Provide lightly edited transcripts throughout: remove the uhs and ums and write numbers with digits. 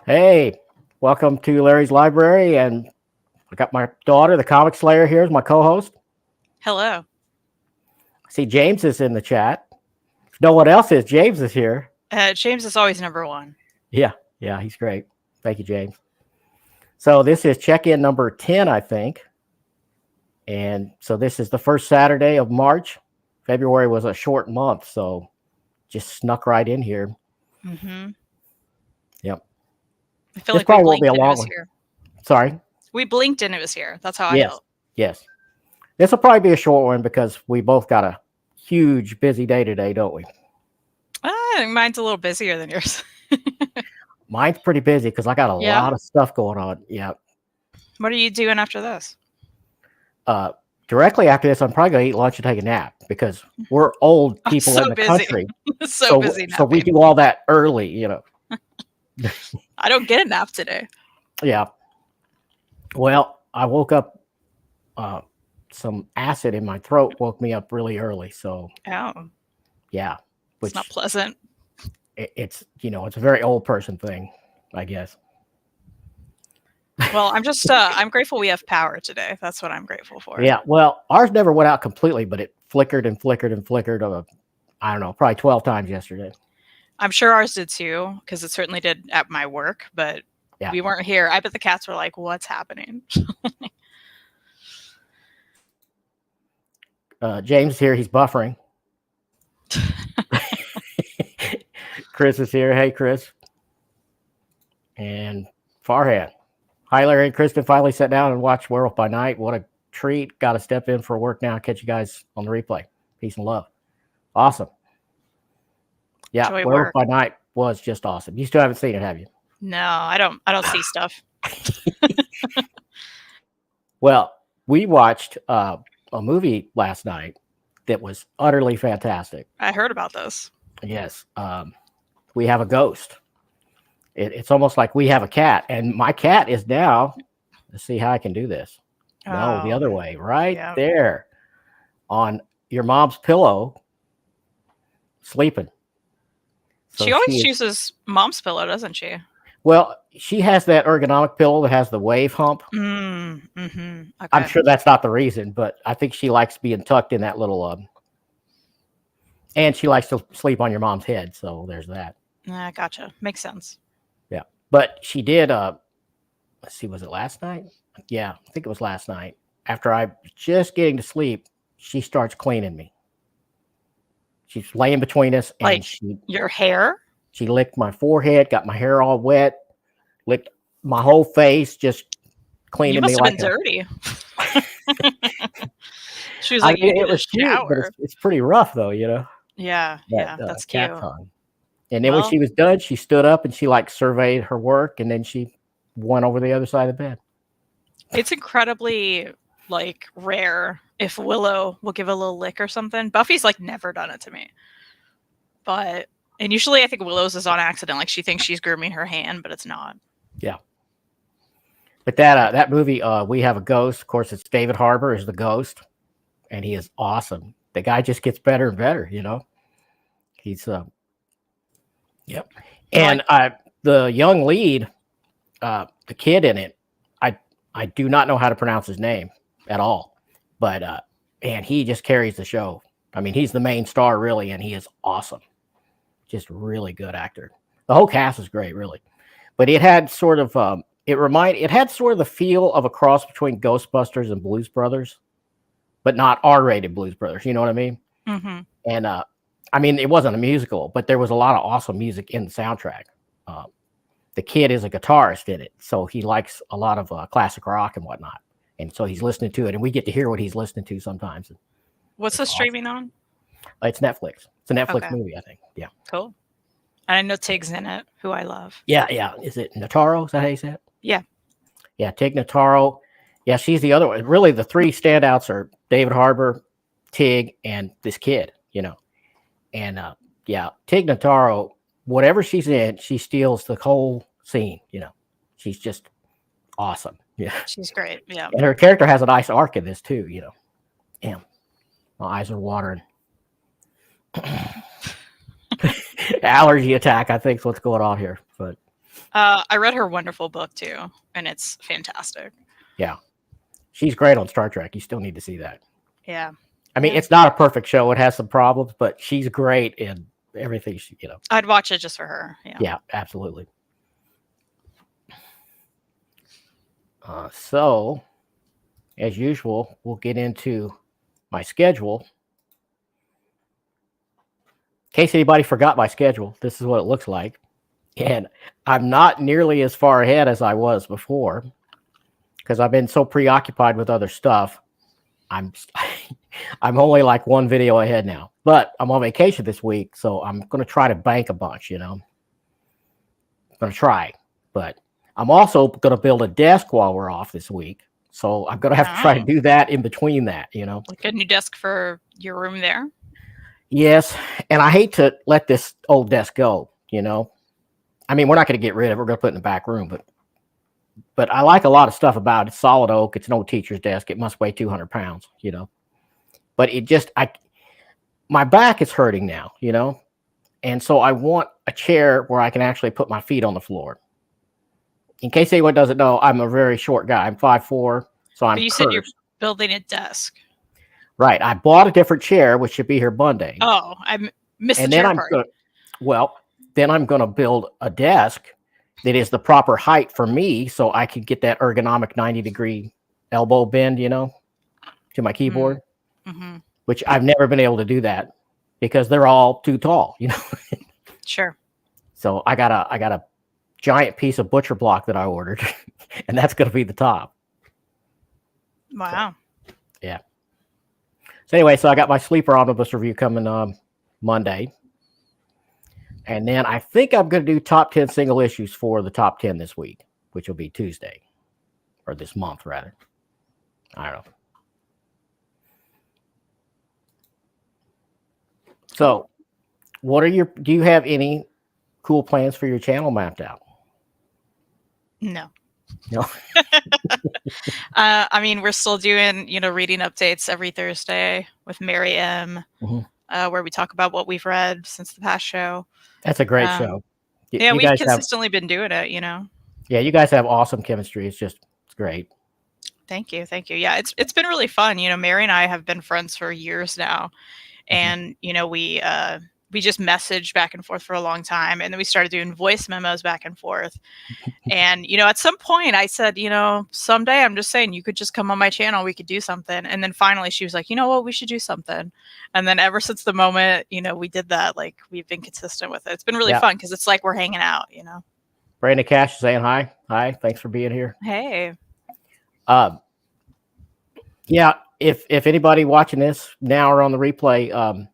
Hey, welcome to Larry's Library, and I got my daughter, the Comic Slayer, here as my co-host. Hello. I see James is in the chat. If no one else is, James is here. James is always number one. Yeah, yeah, he's great. Thank you, James. So this is check-in number 10, I think. And so this is the first Saturday of March. February was a short month, so just snuck right in here. Mm-hmm. Yep. I feel This like we probably won't be a blinked and it long was one. here. Sorry. We blinked and it was here. That's how I Yes, felt. yes. This will probably be a short one because we both got a huge busy day today, don't we? I think mine's a little busier than yours. Mine's pretty busy because I got a Yeah? lot of stuff going on. Yeah. What are you doing after this? Uh, Directly after this, I'm probably gonna eat lunch and take a nap because we're old I'm people in so the busy. country. So So busy so we napping. do all that early, you know. I don't get a nap today. Yeah. Well, I woke up. Uh, some acid in my throat woke me up really early. So Oh, yeah, it's not which pleasant. it's it's a very old person thing, I guess. Well, I'm grateful we have power today. That's what I'm grateful for. Yeah. Well, ours never went out completely, but it flickered and flickered and flickered. I don't know, probably 12 times yesterday. I'm sure ours did too, because it certainly did at my work, but Yeah. we weren't here. I bet the cats were like, what's happening? James here. He's buffering. Chris is here. Hey, Chris. And Farhan. Hi, Larry and Kristan finally sat down and watched Werewolf by Night. What a treat. Got to step in for work now. Catch you guys on the replay. Peace and love. Awesome. Yeah, Enjoy Werewolf work. by Night was just awesome. You still haven't seen it, have you? No, I don't see stuff. Well, we watched a movie last night that was utterly fantastic. I heard about this. Yes. We have a ghost. It's almost like we have a cat, and my cat is now. Let's see how I can do this. No, the Oh, other way, right yeah. there on your mom's pillow, sleeping. So She always is- chooses mom's pillow, doesn't she? Well, she has that ergonomic pillow that has the wave hump. Mm-hmm. I'm Okay. sure that's not the reason, but I think she likes being tucked in that little. And she likes to sleep on your mom's head, so there's that. Gotcha. Makes sense. Yeah, but she did. Let's see, was it last night? Yeah, I think it was last night. After I was just getting to sleep, she starts cleaning me. She's laying between us, and Like your hair? she licked my forehead, got my hair all wet, licked my whole face, just cleaning You me must have like been dirty. She was I like, you mean, need it a was cute, but shower. it's pretty rough, though, you know. Yeah, that's Cat cute. tongue. And then when Well, she was done, she stood up and she like surveyed her work, and then she went over the other side of the bed. it's incredibly like rare if Willow will give a little lick or something. Buffy's like never done it to me. And usually I think Willow's is on accident. Like she thinks she's grooming her hand, but it's not. Yeah. But that movie, We Have a Ghost. Of course, it's David Harbour is the ghost, and he is awesome. The guy just gets better and better, you know. He's yep. And the young lead, the kid in it, I do not know how to pronounce his name at all, but and he just carries the show. I mean, he's the main star really, and he is awesome. Just really good actor. The whole cast is great, really. But it had sort of it had sort of the feel of a cross between Ghostbusters and Blues Brothers, but not R-rated Blues Brothers. You know what I mean? Mm-hmm. And I mean, it wasn't a musical, but there was a lot of awesome music in the soundtrack. The kid is a guitarist in it, so he likes a lot of classic rock and whatnot, and so he's listening to it, and we get to hear what he's listening to sometimes. What's the streaming on? It's Netflix. It's a Netflix Okay. movie, I think. Yeah. Cool. And I know Tig's in it, who I love. Yeah, yeah. Is it Notaro? Is that how you say it? Yeah. Yeah, Tig Notaro. Yeah, she's the other one. Really, the three standouts are David Harbour, Tig, and this kid, you know. And yeah, Tig Notaro, whatever she's in, she steals the whole scene, you know. She's just awesome. Yeah. She's great. Yeah. And her character has a nice arc in this too, you know. Damn. My eyes are watering. Allergy attack, I think, is what's going on here. But I read her wonderful book too, and it's fantastic. Yeah, she's great on Star Trek. You still need to see that. Yeah. I mean, Yeah. it's not a perfect show. It has some problems, but she's great in everything. I'd watch it just for her. Yeah. Yeah, absolutely. So, as usual, we'll get into my schedule. In case anybody forgot my schedule, this is what it looks like. And I'm not nearly as far ahead as I was before because I've been so preoccupied with other stuff. I'm only like one video ahead now, but I'm on vacation this week, so I'm going to try to bank a bunch, I'm going to try, but I'm also going to build a desk while we're off this week. So I'm going to have to try to do that in between that, Like a new desk for your room there? Yes. And I hate to let this old desk go, I mean, we're not going to get rid of it. We're going to put it in the back room, but I like a lot of stuff about it. It's solid oak. It's an old teacher's desk. It must weigh 200 pounds, but it just, my back is hurting now, and so I want a chair where I can actually put my feet on the floor. In case anyone doesn't know, I'm a very short guy. I'm 5'4", so I'm. But you said you're building a desk. Right. I bought a different chair, which should be here Monday. Oh, I missed the chair part. Then I'm going to build a desk that is the proper height for me, so I can get that ergonomic 90-degree elbow bend, to my keyboard, which I've never been able to do that because they're all too tall, Sure. So I got a giant piece of butcher block that I ordered, and that's going to be the top. Wow. So, yeah. So anyway, I got my Sleeper Omnibus review coming Monday. And then I think I'm going to do top 10 single issues for the top 10 this week, which will be Tuesday, or this month, rather. I don't know. So do you have any cool plans for your channel mapped out? No. No. I mean, we're still doing, reading updates every Thursday with Mary M, where we talk about what we've read since the past show. That's a great show. Yeah, we've consistently been doing it, Yeah, you guys have awesome chemistry. It's great. Thank you. Yeah, it's been really fun. Mary and I have been friends for years now, and we just messaged back and forth for a long time, and then we started doing voice memos back and forth. And at some point I said, someday, I'm just saying, you could just come on my channel, we could do something. And then finally she was like, you know what, we should do something. And then ever since the moment we did that, like, we've been consistent with it. It's been really fun because it's like we're hanging out. Brandon Cash saying hi. Thanks for being here. Hey. Yeah, if anybody watching this now or on the replay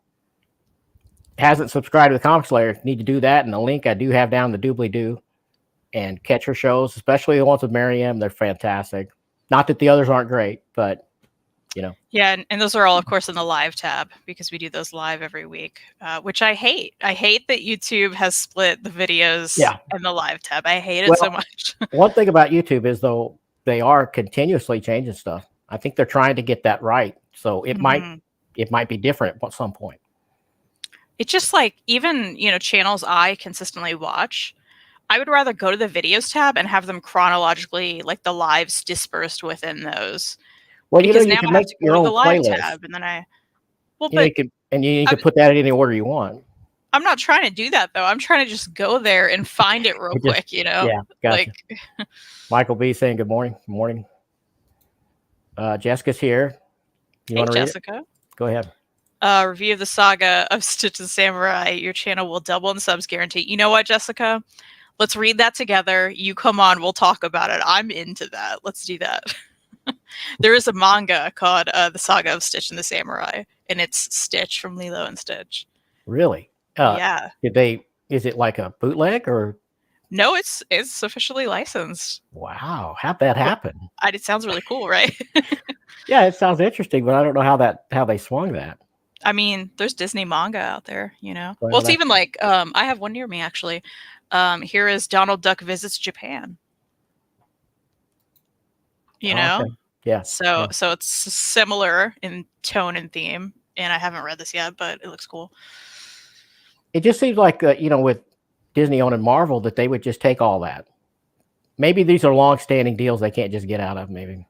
hasn't subscribed to the Comic Slayer, need to do that. And the link I do have down the doobly-doo, and catch her shows, especially the ones with Mary M. They're fantastic. Not that the others aren't great, but Yeah, and those are all, of course, in the live tab because we do those live every week, which I hate. I hate that YouTube has split the videos and the live tab. I hate it so much. One thing about YouTube is, though, they are continuously changing stuff. I think they're trying to get that right. So it might be different at some point. It's just like, even, channels I consistently watch, I would rather go to the videos tab and have them chronologically, like, the lives dispersed within those. Well, you can make your own playlist. Tab, and then you can put that in any order you want. I'm not trying to do that, though. I'm trying to just go there and find it real quick, Yeah, gotcha. Michael B saying good morning. Good morning. Jessica's here. You want to read Jessica? It? Go ahead. Review of the Saga of Stitch and Samurai. Your channel will double in subs guarantee. You know what, Jessica? Let's read that together. You come on, we'll talk about it. I'm into that. Let's do that. There is a manga called The Saga of Stitch and the Samurai, and it's Stitch from Lilo and Stitch. Really? Yeah. Is it like a bootleg or? No, it's officially licensed. Wow, how'd that happen? It sounds really cool, right? Yeah, it sounds interesting, but I don't know how they swung that. I mean, there's Disney manga out there, Well, it's even like, I have one near me, actually. Here is Donald Duck Visits Japan. Okay. Yeah. So it's similar in tone and theme, and I haven't read this yet, but it looks cool. It just seems like with Disney owning Marvel, that they would just take all that. Maybe these are long-standing deals they can't just get out of. Maybe.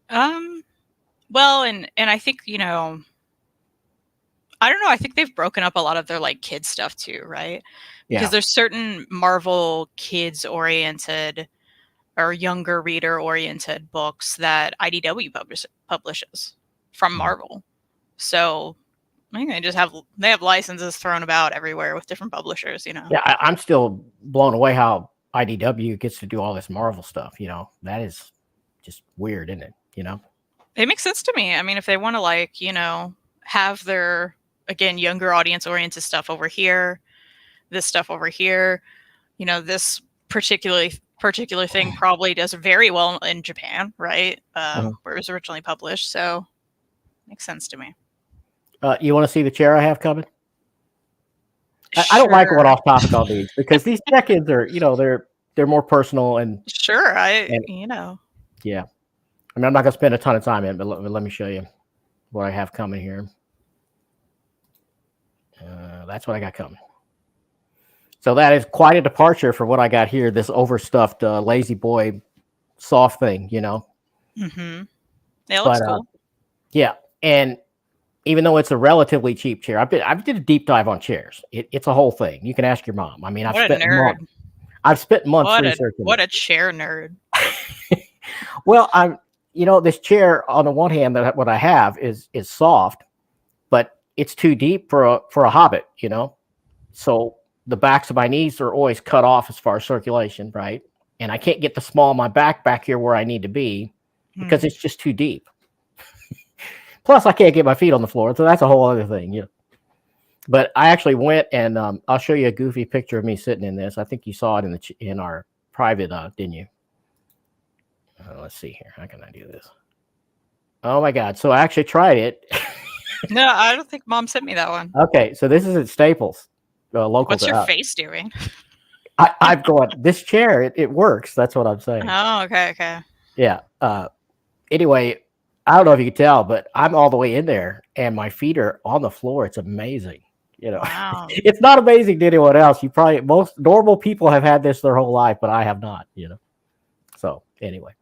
Well, and I think, you know, I don't know. I think they've broken up a lot of their like kids stuff too, right? Because Yeah. there's certain Marvel kids oriented or younger reader oriented books that IDW publishes from Marvel. So I think they have licenses thrown about everywhere with different publishers, you know. Yeah, I'm still blown away how IDW gets to do all this Marvel stuff. You know, that is just weird, isn't it? You know, It makes sense to me. I mean, if they want to, like, you know, have their, again, younger audience oriented stuff over here, this stuff over here, you know, this particular thing probably does very well in Japan, right? Where it was originally published. So makes sense to me. You want to see the chair I have coming? I don't like going off topic on these because these check-ins are, you know, they're more personal and sure. You know, yeah. I mean, I'm not going to spend a ton of time in it, but let me show you what I have coming here. That's what I got coming. So that is quite a departure from what I got here. This overstuffed lazy boy soft thing, you know. Mm-hmm. Yeah, it looks cool. Yeah, and even though it's a relatively cheap chair, I did a deep dive on chairs. It's a whole thing. You can ask your mom. I mean, I've spent months researching. What a chair nerd. Well, you know, this chair on the one hand, that what I have is soft, but it's too deep for a hobbit, you know. So the backs of my knees are always cut off as far as circulation, right? And I can't get the small of my back here where I need to be because it's just too deep. Plus, I can't get my feet on the floor, so that's a whole other thing, you know. But I actually went and I'll show you a goofy picture of me sitting in this. I think you saw it in our private, didn't you? Let's see here. How can I do this? Oh my God! So I actually tried it. No, I don't think Mom sent me that one. Okay, so this is at Staples. Local. What's your face doing? I've gone, this chair, it works. That's what I'm saying. Oh, okay. Yeah. Anyway, I don't know if you can tell, but I'm all the way in there and my feet are on the floor. It's amazing. You know, wow. It's not amazing to anyone else. Most normal people have had this their whole life, but I have not, you know. So anyway.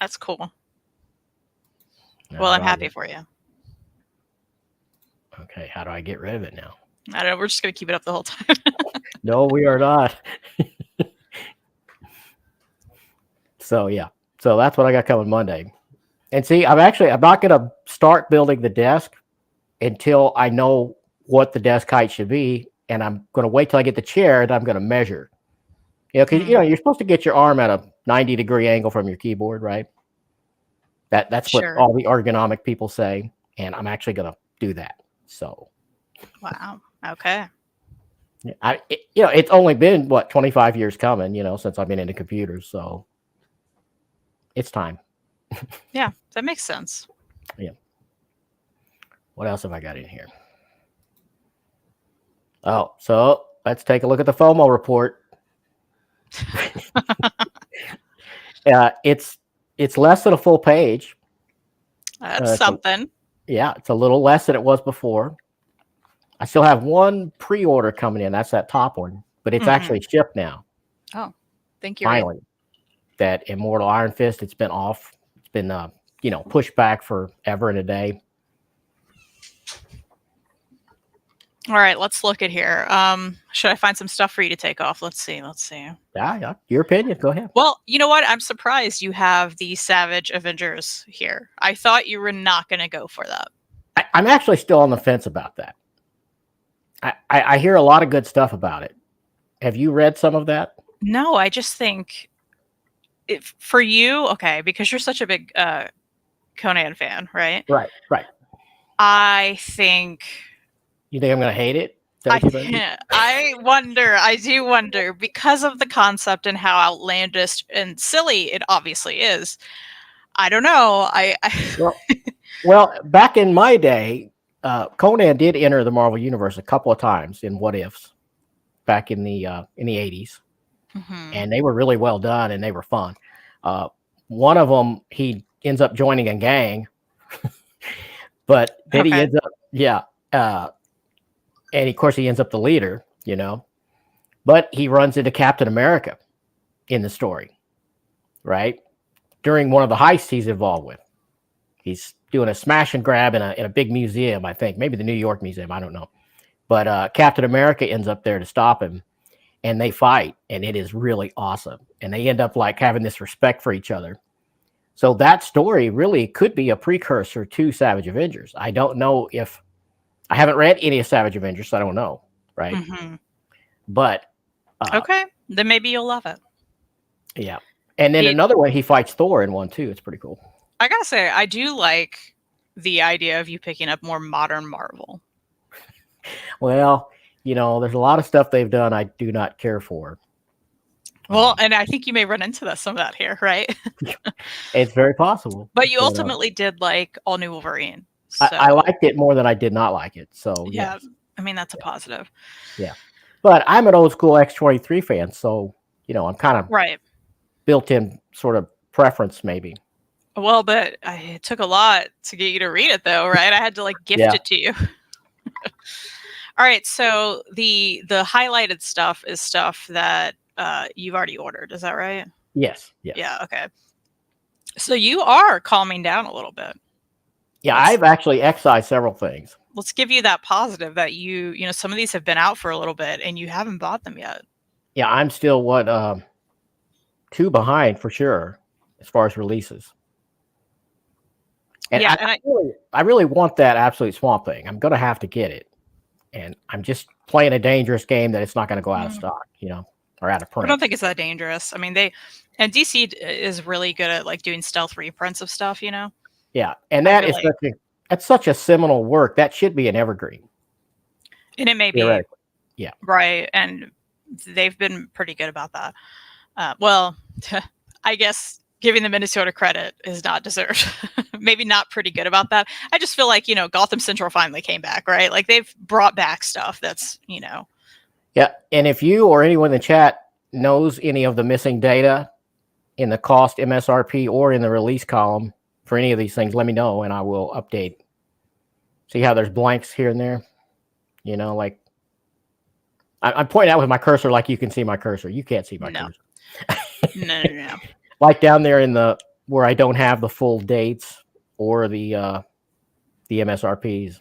That's cool. Well, I'm happy for you. Okay, how do I get rid of it now? I don't know. We're just going to keep it up the whole time. No, we are not. So, yeah. So that's what I got coming Monday. And see, I'm not going to start building the desk until I know what the desk height should be. And I'm going to wait till I get the chair and I'm going to measure. You know, because, you know, you're supposed to get your arm at a 90-degree angle from your keyboard, right? That's what all the ergonomic people say. And I'm actually going to do that. So. Wow. Okay. You know, it's only been 25 years coming, you know, since I've been into computers. So it's time. Yeah, that makes sense. Yeah. What else have I got in here? Oh, so let's take a look at the FOMO report. It's less than a full page. That's something. Yeah, it's a little less than it was before. I still have one pre-order coming in. That's that top one, but it's actually shipped now. Oh, thank you. Finally, that Immortal Iron Fist. It's been off. It's been you know, pushed back forever and a day. All right, let's look at here. Should I find some stuff for you to take off? Let's see. Yeah. Your opinion. Go ahead. Well, you know what? I'm surprised you have the Savage Avengers here. I thought you were not going to go for that. I'm actually still on the fence about that. I hear a lot of good stuff about it. Have you read some of that? No, I just think for you, okay, because you're such a big Conan fan, right? Right. I think... You think I'm going to hate it? I do wonder, because of the concept and how outlandish and silly it obviously is. I don't know. Well, back in my day, Conan did enter the Marvel Universe a couple of times in What Ifs back in the 80s. And they were really well done and they were fun. One of them, he ends up joining a gang, but then he ends up, and of course he ends up the leader, you know. But he runs into Captain America in the story, right? During one of the heists he's involved with. He's doing a smash and grab in a big museum, I think, maybe the New York Museum, I don't know. But Captain America ends up there to stop him, and they fight, and it is really awesome. And they end up like having this respect for each other. So that story really could be a precursor to Savage Avengers. I don't know if I haven't read any of Savage Avengers, so I don't know, right? Mm-hmm. But okay, then maybe you'll love it. Yeah, and then another way he fights Thor in one too. It's pretty cool. I gotta say, I do like the idea of you picking up more modern Marvel. Well, you know, there's a lot of stuff they've done I do not care for. Well, and I think you may run into some of that here, right? It's very possible. But you ultimately did like All New Wolverine. So. I liked it more than I did not like it. So yeah, yes. I mean that's a positive. Yeah, but I'm an old school X-23 fan, so you know I'm kind of built-in sort of preference maybe. Well, but it took a lot to get you to read it, though, right? I had to like gift it to you. All right, so the highlighted stuff is stuff that you've already ordered. Is that right? Yes. Yes. Yeah. Okay. So you are calming down a little bit. Yeah, I've actually excised several things. Let's give you that positive that you know some of these have been out for a little bit and you haven't bought them yet. Yeah, I'm still 2 behind for sure as far as releases. And I really want that Absolute Swamp Thing. I'm going to have to get it. And I'm just playing a dangerous game that it's not going to go out of stock, you know, or out of print. I don't think it's that dangerous. I mean, DC is really good at like doing stealth reprints of stuff, you know? Yeah. And that's such a seminal work. That should be an evergreen. And it may be. Yeah. Right. And they've been pretty good about that. Well, I guess giving the Minnesota credit is not deserved. Maybe not pretty good about that. I just feel like, you know, Gotham Central finally came back, right? Like they've brought back stuff that's, you know. Yeah. And if you or anyone in the chat knows any of the missing data in the cost MSRP or in the release column for any of these things, let me know and I will update. See how there's blanks here and there? You know, like I'm pointing out with my cursor like you can see my cursor. You can't see my cursor. No. Like down there in the where I don't have the full dates or the MSRPs.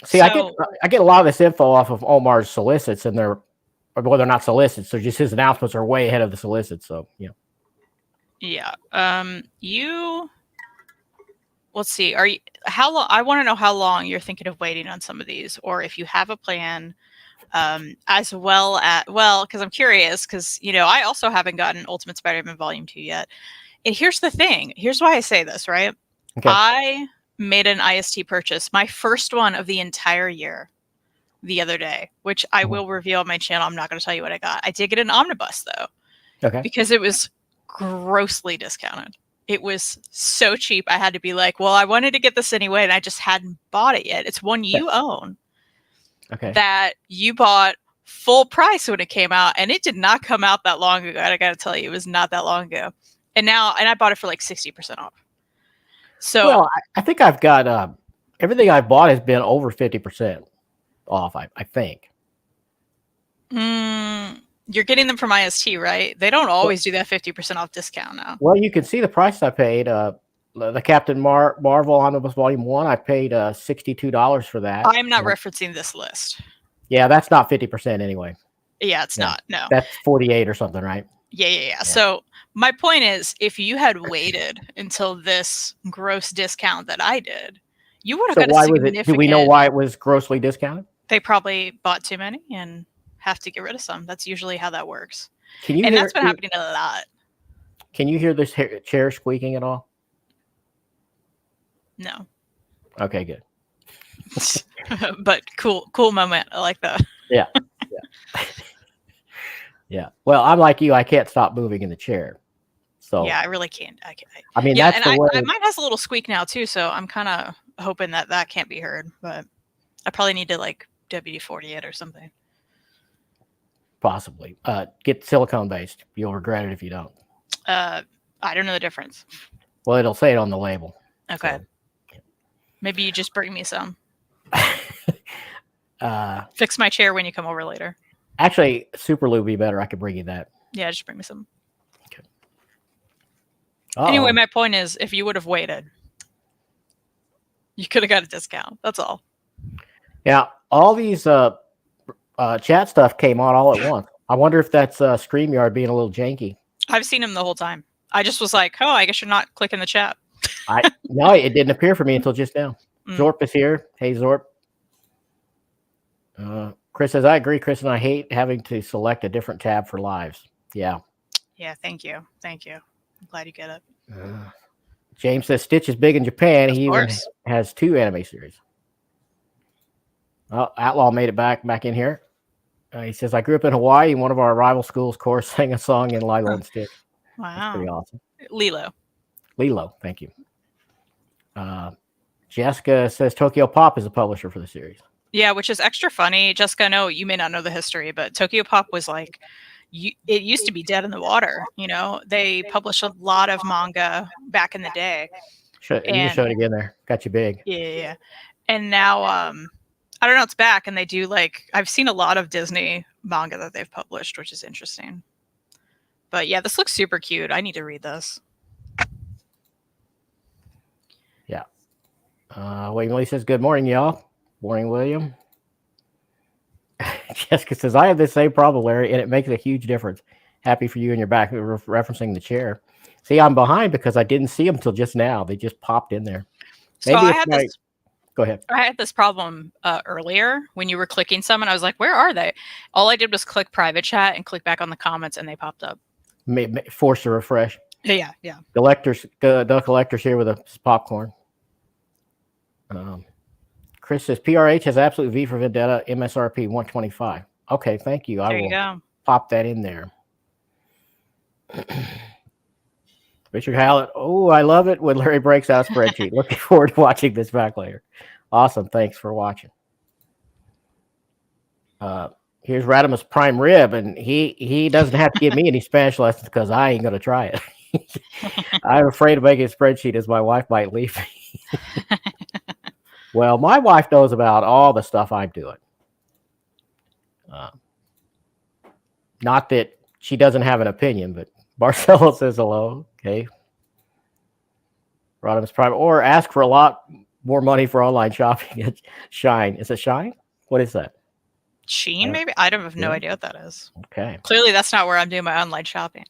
See, so, I get a lot of this info off of Omar's solicits, and they're not solicits. So just his announcements are way ahead of the solicits. So yeah. Yeah. Let's see. How long? I want to know how long you're thinking of waiting on some of these, or if you have a plan. As well as because I'm curious because you know I also haven't gotten Ultimate Spider-Man Volume 2 yet. And here's the thing. Here's why I say this, right? Okay. I made an IST purchase, my first one of the entire year, the other day, which I will reveal on my channel. I'm not going to tell you what I got. I did get an omnibus though, okay, because it was grossly discounted. It was so cheap. I had to be like, well, I wanted to get this anyway, and I just hadn't bought it yet. It's one you own. Okay. That you bought full price when it came out, and it did not come out that long ago. I got to tell you, it was not that long ago. And I bought it for like 60% off. So, well, I think I've got everything I've bought has been over 50% off. I think. You're getting them from IST, right? They don't always do that 50% off discount now. Well, you can see the price I paid. The Captain Marvel Omnibus Volume 1, I paid $62 for that. I'm not referencing this list. Yeah, that's not 50% anyway. Yeah, it's not. No. That's 48 or something, right? Yeah. So my point is, if you had waited until this gross discount that I did, you would have got a significant... Do we know why it was grossly discounted? They probably bought too many and have to get rid of some. That's usually how that works. And that's been happening a lot. Can you hear this chair squeaking at all? No. Okay, good. But cool moment. I like that. Yeah. Yeah. Well, I'm like you. I can't stop moving in the chair. So yeah, I really can't. I mean, yeah, that's the way. Mine has a little squeak now too, so I'm kind of hoping that can't be heard. But I probably need to like WD-40 it or something. Possibly. Get silicone based. You'll regret it if you don't. I don't know the difference. Well, it'll say it on the label. Okay. So. Maybe you just bring me some. Fix my chair when you come over later. Actually, Super Lube would be better. I could bring you that. Yeah, just bring me some. Okay. Anyway, my point is, if you would have waited, you could have got a discount. That's all. Yeah, all these chat stuff came on all at once. I wonder if that's StreamYard being a little janky. I've seen him the whole time. I just was like, oh, I guess you're not clicking the chat. No, it didn't appear for me until just now. Zorp is here. Hey, Zorp. Chris says, I agree, Chris, and I hate having to select a different tab for lives. Yeah. Yeah, thank you. Thank you. I'm glad you get it. James says, Stitch is big in Japan. He even has 2 anime series. Oh, Outlaw made it back in here. He says, I grew up in Hawaii, and one of our rival schools, course, sang a song in Lilo and Stitch. Wow. That's pretty awesome. Lilo, thank you. Jessica says Tokyo Pop is a publisher for the series. Yeah, which is extra funny. Jessica, no, you may not know the history, but Tokyo Pop was like, it used to be dead in the water. You know, they published a lot of manga back in the day. You can show it again there. Got you big. Yeah. And now, I don't know, it's back, and they do I've seen a lot of Disney manga that they've published, which is interesting. But yeah, this looks super cute. I need to read this. Yeah. William Lee says, good morning, y'all. Morning, William. Jessica says, I have the same problem, Larry, and it makes a huge difference. Happy for you and your back. We're referencing the chair. See, I'm behind because I didn't see them till just now. They just popped in there. Maybe so I had this. Go ahead. I had this problem earlier when you were clicking some, and I was like, where are they? All I did was click private chat and click back on the comments, and they popped up. Force to refresh. Yeah. The collector's here with a popcorn. Chris says PRH has absolute V for Vendetta, MSRP 125. Okay, thank you. There you go. Pop that in there. Richard Hallett. Oh, I love it when Larry breaks out a spreadsheet. Looking forward to watching this back later. Awesome. Thanks for watching. Here's Radimus Prime Rib, and he doesn't have to give me any Spanish lessons because I ain't going to try it. I'm afraid of making a spreadsheet as my wife might leave me. Well, my wife knows about all the stuff I'm doing. Not that she doesn't have an opinion, but Marcelo says hello. Okay. Rodimus Prime. Or ask for a lot more money for online shopping at Shine. Is it Shine? What is that? Sheen, maybe? I have no idea what that is. Okay. Clearly, that's not where I'm doing my online shopping.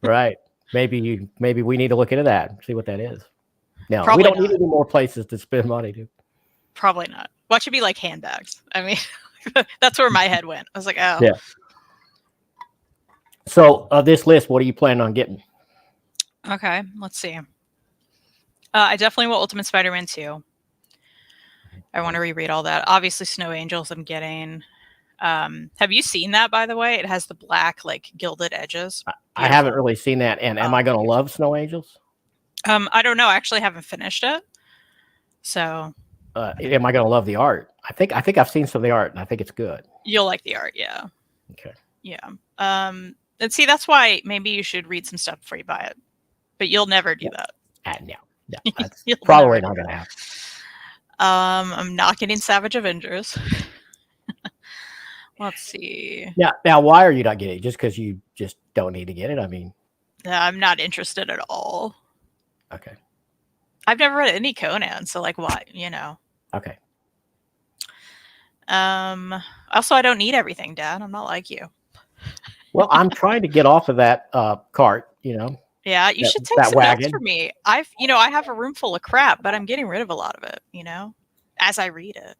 Right. Maybe we need to look into that and see what that is. No, Probably we don't not. need any more places to spend money to. Probably not. What should be like handbags? I mean, that's where my head went. I was like, oh. Yeah. So, this list, what are you planning on getting? Okay, let's see. I definitely want Ultimate Spider-Man 2. I want to reread all that. Obviously, Snow Angels I'm getting. Have you seen that, by the way? It has the black, gilded edges. I haven't really seen that. And am I going to love Snow Angels? I don't know. I actually haven't finished it. So... am I going to love the art? I think I've seen some of the art, and I think it's good. You'll like the art, yeah. Okay. Yeah. And see, that's why maybe you should read some stuff before you buy it. But you'll never do that. No. That's probably not going to happen. I'm not getting Savage Avengers. Let's see. Yeah. Now, why are you not getting it? Just because you just don't need to get it? I mean, I'm not interested at all. Okay. I've never read any Conan, so why? Okay. Also, I don't need everything, Dad. I'm not like you. Well, I'm trying to get off of that cart. Yeah, you should take some notes for me. I have a room full of crap, but I'm getting rid of a lot of it. As I read it.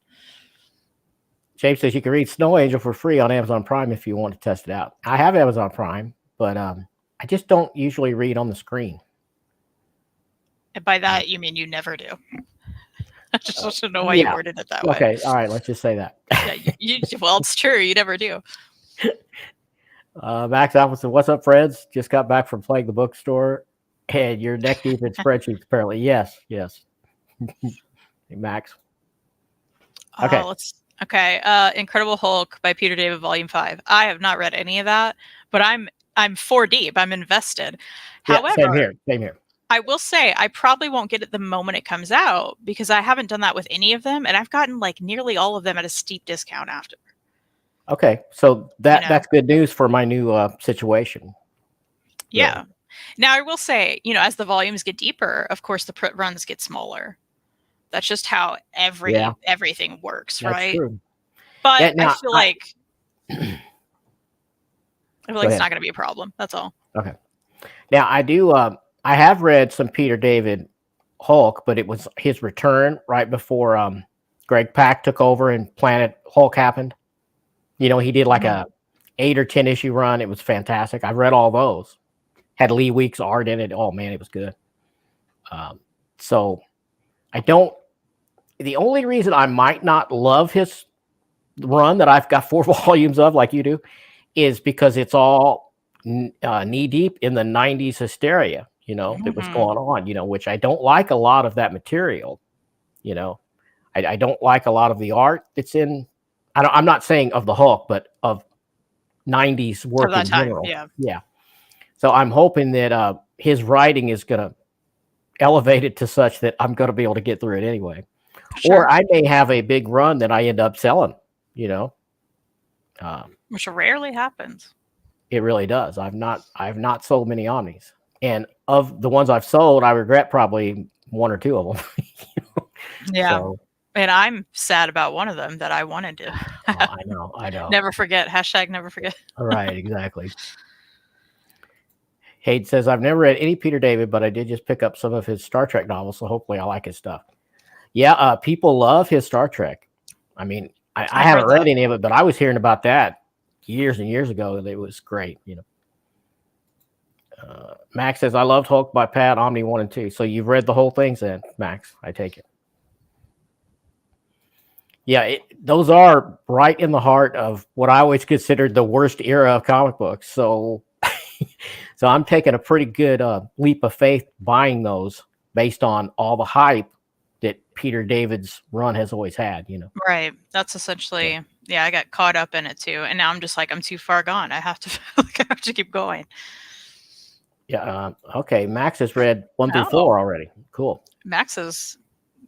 James says you can read Snow Angel for free on Amazon Prime if you want to test it out. I have Amazon Prime, but I just don't usually read on the screen. And by that, you mean you never do. I just want to know why you worded it that way. Okay, all right, let's just say that. Yeah, well, it's true. You never do. Max Alpha said, what's up, Freds? Just got back from playing the bookstore, and you're neck deep in spreadsheets, apparently. Yes. Hey, Max. Okay. Incredible Hulk by Peter David, Volume 5. I have not read any of that, but I'm 4 deep. I'm invested. Yeah, However, same here. I will say I probably won't get it the moment it comes out because I haven't done that with any of them, and I've gotten like nearly all of them at a steep discount after. Okay, so You know? that's good news for my new situation. Yeah. Really. Now I will say, as the volumes get deeper, of course the print runs get smaller. That's just how everything works, That's right? true. But Yeah, I now feel like go it's ahead. not going to be a problem. That's all. Okay. Now I do. I have read some Peter David Hulk, but it was his return right before Greg Pak took over and Planet Hulk happened. He did like a 8 or 10 issue run. It was fantastic. I've read all those. Had Lee Weeks art in it. Oh man, it was good. So I don't. The only reason I might not love his run that I've got 4 volumes of, like you do, is because it's all knee deep in the 90s hysteria, that was going on, which I don't like a lot of that material. I don't like a lot of the art that's in. I'm not saying of the Hulk, but of 90s work Of that in time, general. yeah. Yeah. So I'm hoping that his writing is going to elevate it to such that I'm going to be able to get through it anyway. Sure. Or I may have a big run that I end up selling, which rarely happens. It really does. I've not sold many Omnis, and of the ones I've sold, I regret probably 1 or 2 of them. Yeah. So, and I'm sad about one of them that I wanted to. I know. Never forget. # never forget. All right, exactly. Hayden says, I've never read any Peter David, but I did just pick up some of his Star Trek novels, so hopefully I like his stuff. Yeah, people love his Star Trek. I mean, I haven't read any of it, but I was hearing about that years and years ago. It was great, Max says, I loved Hulk by Pat, Omni 1 and 2. So you've read the whole things then, Max, I take it. Yeah, those are right in the heart of what I always considered the worst era of comic books. So so I'm taking a pretty good leap of faith buying those based on all the hype that Peter David's run has always had, Right. That's essentially, I got caught up in it too. And now I'm just like, I'm too far gone. I have to keep going. Yeah. Okay. Max has read 1 through 4 already. Cool. Max is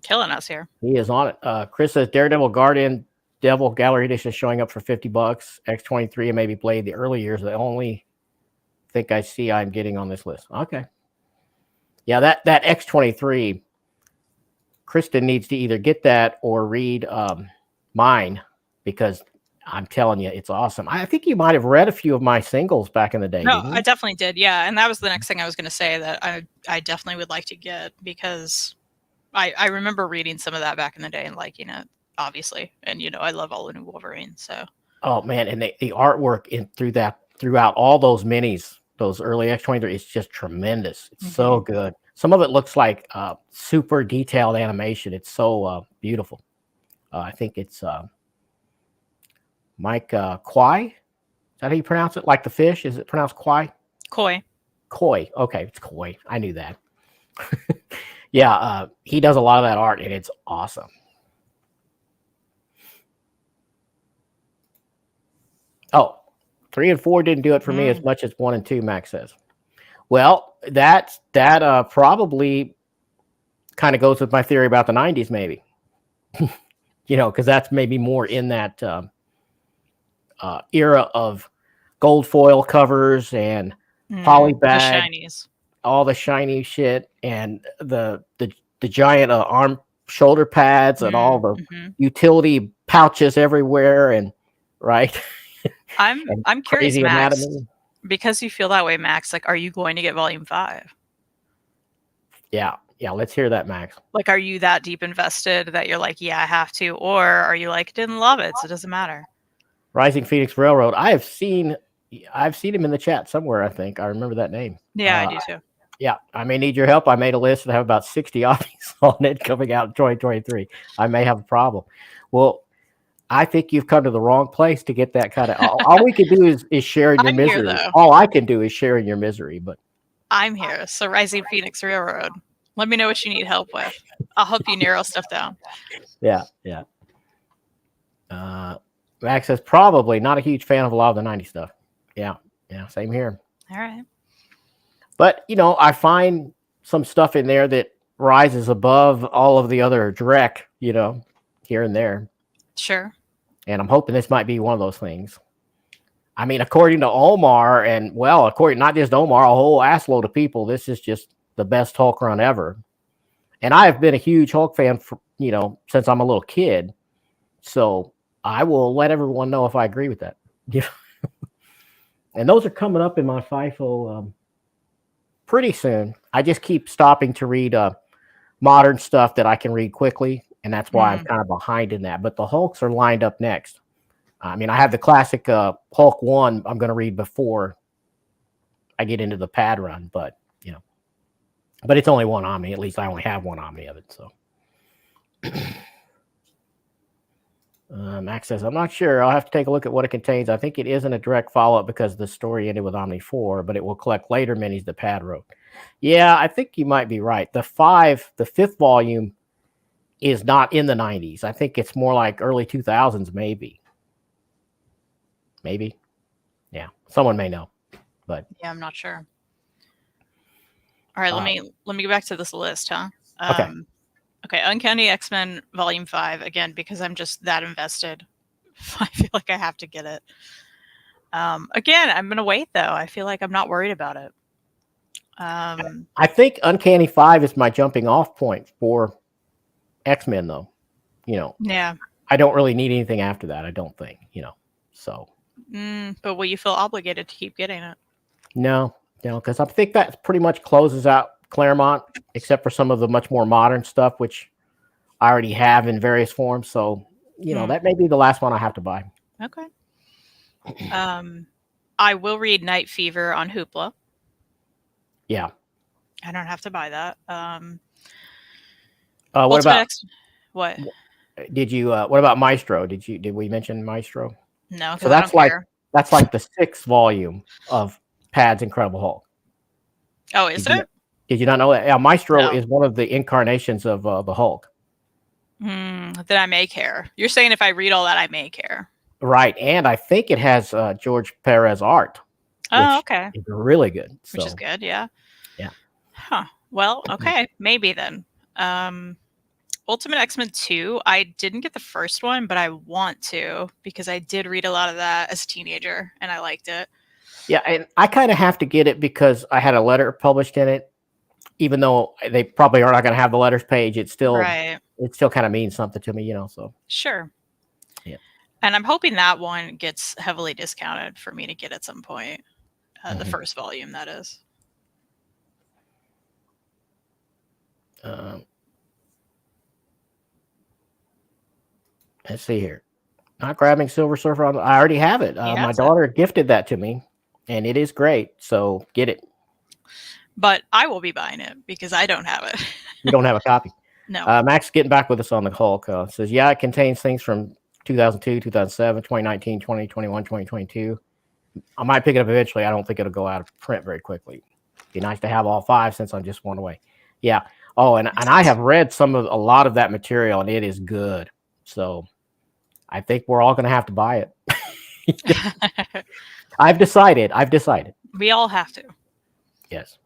killing us here. He is on it. Chris says Daredevil Guardian Devil Gallery Edition is showing up for $50. X-23 and maybe Blade, the early years, the only think I see I'm getting on this list. Okay. Yeah, that X-23, Kristan needs to either get that or read mine, because I'm telling you, it's awesome. I think you might have read a few of my singles back in the day. No, I definitely did. Yeah. And that was the next thing I was going to say that I definitely would like to get, because I remember reading some of that back in the day and liking it, obviously. And, I love all the new Wolverine. So. Oh, man. And the artwork throughout all those minis, those early X-23, is just tremendous. It's so good. Some of it looks like super detailed animation. It's so beautiful. I think it's Mike Kwai. Is that how you pronounce it? Like the fish? Is it pronounced Kwai? Koi. Okay, it's Koi. I knew that. Yeah, he does a lot of that art, and it's awesome. Oh, 3 and 4 didn't do it for me as much as 1 and 2, Max says. Well, that probably kind of goes with my theory about the 90s, maybe. Because that's maybe more in that era of gold foil covers and polybag, all the shiny shit, and the giant arm shoulder pads and all the utility pouches everywhere, and right. I'm curious, Max, because you feel that way, Max. Like, are you going to get volume 5? Yeah. Let's hear that, Max. Like, are you that deep invested that you're like, yeah, I have to, or are you like, didn't love it, so it doesn't matter? Rising Phoenix Railroad. I've seen him in the chat somewhere. I think I remember that name. Yeah, I do too. Yeah, I may need your help. I made a list and I have about 60 copies on it coming out in 2023. I may have a problem. Well, I think you've come to the wrong place to get that kind of. All we can do is share in your misery. All I can do is share in your misery. But I'm here. So Rising Phoenix Railroad. Let me know what you need help with. I'll help you narrow stuff down. Yeah. Max says probably not a huge fan of a lot of the 90s stuff. Yeah, same here. All right. But I find some stuff in there that rises above all of the other direct, here and there. Sure. And I'm hoping this might be one of those things. I mean, according to Omar, and well, according not just Omar, a whole assload of people, this is just the best Hulk run ever. And I have been a huge Hulk fan for, since I'm a little kid. So I will let everyone know if I agree with that. And those are coming up in my FIFO pretty soon. I just keep stopping to read modern stuff that I can read quickly. And that's why I'm kind of behind in that. But the Hulks are lined up next. I mean, I have the classic Hulk 1 I'm going to read before I get into the pad run. But, but it's only one Omni. At least I only have one Omni of it. So. Max says, I'm not sure. I'll have to take a look at what it contains. I think it isn't a direct follow-up because the story ended with Omni 4, but it will collect later minis the pad wrote. Yeah, I think you might be right. The fifth volume is not in the 90s. I think it's more like early 2000s, maybe. Maybe. Yeah, someone may know. But yeah, I'm not sure. All right, let me go back to this list, huh? Okay. Okay, Uncanny X-Men Volume 5, again, because I'm just that invested. I feel like I have to get it. Again, I'm going to wait, though. I feel like I'm not worried about it. I think Uncanny 5 is my jumping off point for X-Men, though. Yeah. I don't really need anything after that, I don't think, so. But will you feel obligated to keep getting it? No, because I think that pretty much closes out Claremont, except for some of the much more modern stuff, which I already have in various forms. So, that may be the last one I have to buy. Okay. I will read Night Fever on Hoopla. Yeah. I don't have to buy that. What about what? Did you? What about Maestro? Did we mention Maestro? No. So that's like the 6th volume of Pad's Incredible Hulk. Oh, is it? Did you not know that? Yeah, Maestro is one of the incarnations of the Hulk. Then I may care. You're saying if I read all that, I may care. Right, and I think it has George Perez art. Oh, okay. It's really good. Which is good, yeah. Yeah. Huh. Well, okay, maybe then. Ultimate X-Men 2, I didn't get the first one, but I want to because I did read a lot of that as a teenager, and I liked it. Yeah, and I kind of have to get it because I had a letter published in it. Even though they probably are not going to have the letters page, it still kind of means something to me, so. Sure. Yeah. And I'm hoping that one gets heavily discounted for me to get at some point. The first volume, that is. Let's see here. Not grabbing Silver Surfer. I already have it. My daughter gifted that to me, and it is great. So get it. But I will be buying it because I don't have it. You don't have a copy? No. Max getting back with us on the Hulk. Says, yeah, it contains things from 2002, 2007, 2019, 2021, 2022. I might pick it up eventually. I don't think it'll go out of print very quickly. Be nice to have all 5 since I'm just one away. Yeah. Oh, and I have read a lot of that material, and it is good. So I think we're all going to have to buy it. I've decided. We all have to. Yes.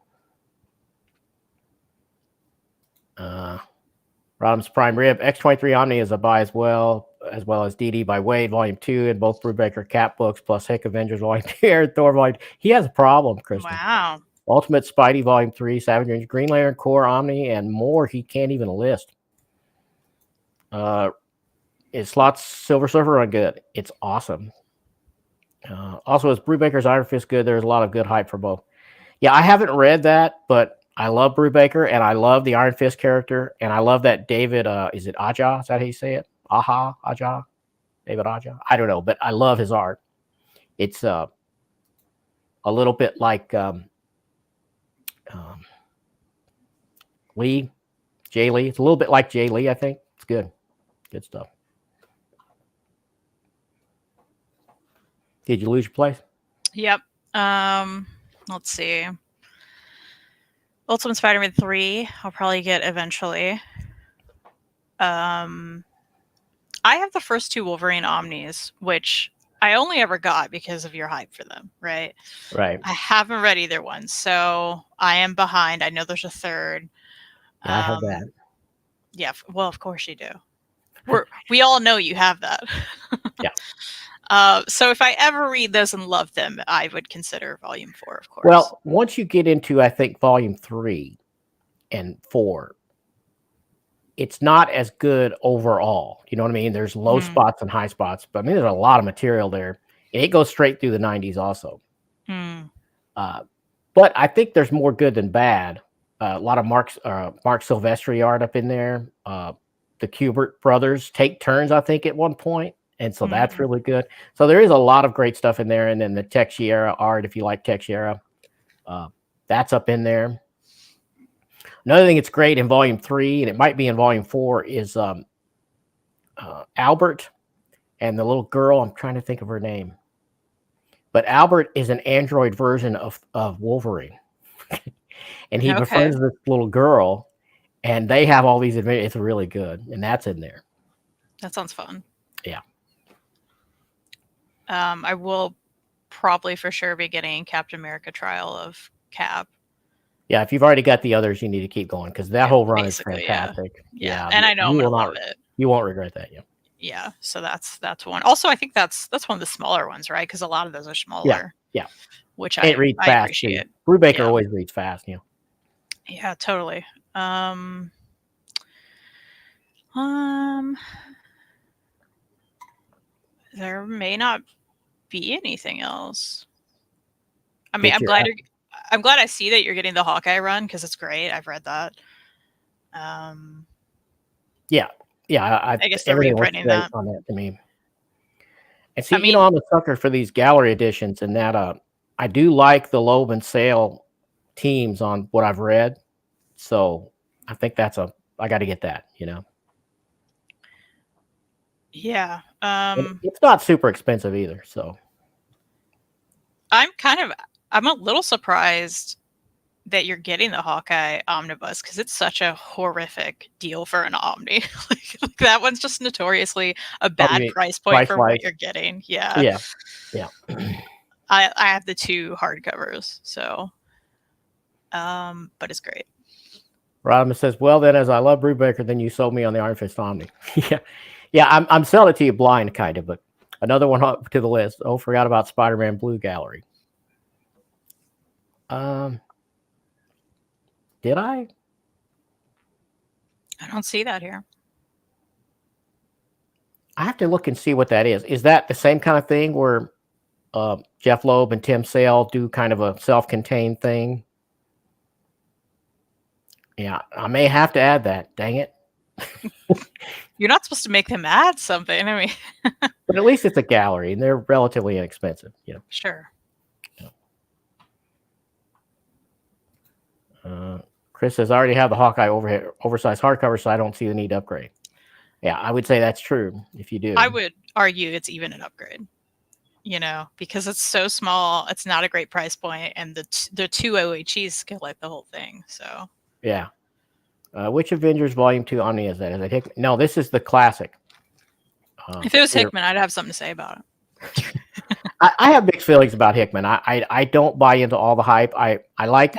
Rodham's Prime Rib. X-23 Omni is a buy as well as DD by Wade, Volume 2, and both Brubaker Cat books, plus Hick Avengers Volume 2, and Thor Volume 2. He has a problem, Kristan. Wow. Ultimate Spidey Volume 3, Savage Rangers, Green Lantern Corps, Omni, and more he can't even list. It slots Silver Surfer on good. It's awesome. Also, is Brubaker's Iron Fist good? There's a lot of good hype for both. Yeah, I haven't read that, but I love Brubaker, and I love the Iron Fist character, and I love that David, is it Aja? Is that how you say it? Aja? David Aja? I don't know, but I love his art. It's a little bit like Jay Lee. It's a little bit like Jay Lee, I think. It's good. Good stuff. Did you lose your place? Yep. Let's see. Ultimate Spider-Man 3, I'll probably get eventually. I have the first 2 Wolverine Omnis, which I only ever got because of your hype for them, right? Right. I haven't read either one, so I am behind. I know there's a third. Yeah, I have that. Yeah, well, of course you do. We all know you have that. Yeah. So if I ever read those and love them, I would consider volume 4, of course. Well, once you get into, I think, volume 3 and 4, it's not as good overall. You know what I mean? There's low spots and high spots, but I mean, there's a lot of material there. And it goes straight through the 90s also. But I think there's more good than bad. A lot of Mark Silvestri art up in there. The Kubert brothers take turns, I think, at one point. And so that's really good. So there is a lot of great stuff in there. And then the Texiera art, if you like Texiera, that's up in there. Another thing that's great in volume 3, and it might be in volume 4, is Albert and the little girl. I'm trying to think of her name. But Albert is an android version of Wolverine. And he befriends this little girl, and they have all these adventures. It's really good, and that's in there. That sounds fun. Yeah. I will probably for sure be getting Captain America Trial of Cap. Yeah, if you've already got the others, you need to keep going because that whole run is fantastic. Yeah. And I know I'm gonna love it. You won't regret that. Yeah. Yeah, so that's one. Also, I think that's one of the smaller ones, right? Because a lot of those are smaller. Yeah. Which it reads fast. Appreciate. Brubaker always reads fast. You know. Yeah, totally. There may not be anything else. I mean, I'm glad I see that you're getting the Hawkeye run because it's great. I've read that. Yeah. I guess they're reprinting that on that to me. And see, you know, I'm a sucker for these gallery editions, and that I do like the Loeb and Sale teams on what I've read. So I think I got to get that. You know. Yeah. It's not super expensive either. So I'm a little surprised that you're getting the Hawkeye omnibus because it's such a horrific deal for an Omni. like that one's just notoriously a bad price point for what you're getting. Yeah. I have the 2 hardcovers, so but it's great. Rodimus says, "Well, then, as I love Brubaker, then you sold me on the Iron Fist Omni." yeah. I'm selling it to you blind, kind of, but another one up to the list. Oh, forgot about Spider-Man Blue Gallery. Did I? I don't see that here. I have to look and see what that is. Is that the same kind of thing where Jeff Loeb and Tim Sale do kind of a self-contained thing? Yeah, I may have to add that. Dang it. You're not supposed to make them add something. I mean, but at least it's a gallery, and they're relatively inexpensive. You know. Sure. Chris says, I already have the Hawkeye oversized hardcover, so I don't see the need to upgrade. Yeah, I would say that's true if you do. I would argue it's even an upgrade, you know, because it's so small. It's not a great price point, and the 2 OHEs scale like the whole thing. So yeah. Which Avengers Volume 2 Omni is that? Is it Hickman? No, this is the classic. If it was Hickman, I'd have something to say about it. I have mixed feelings about Hickman. I don't buy into all the hype. I like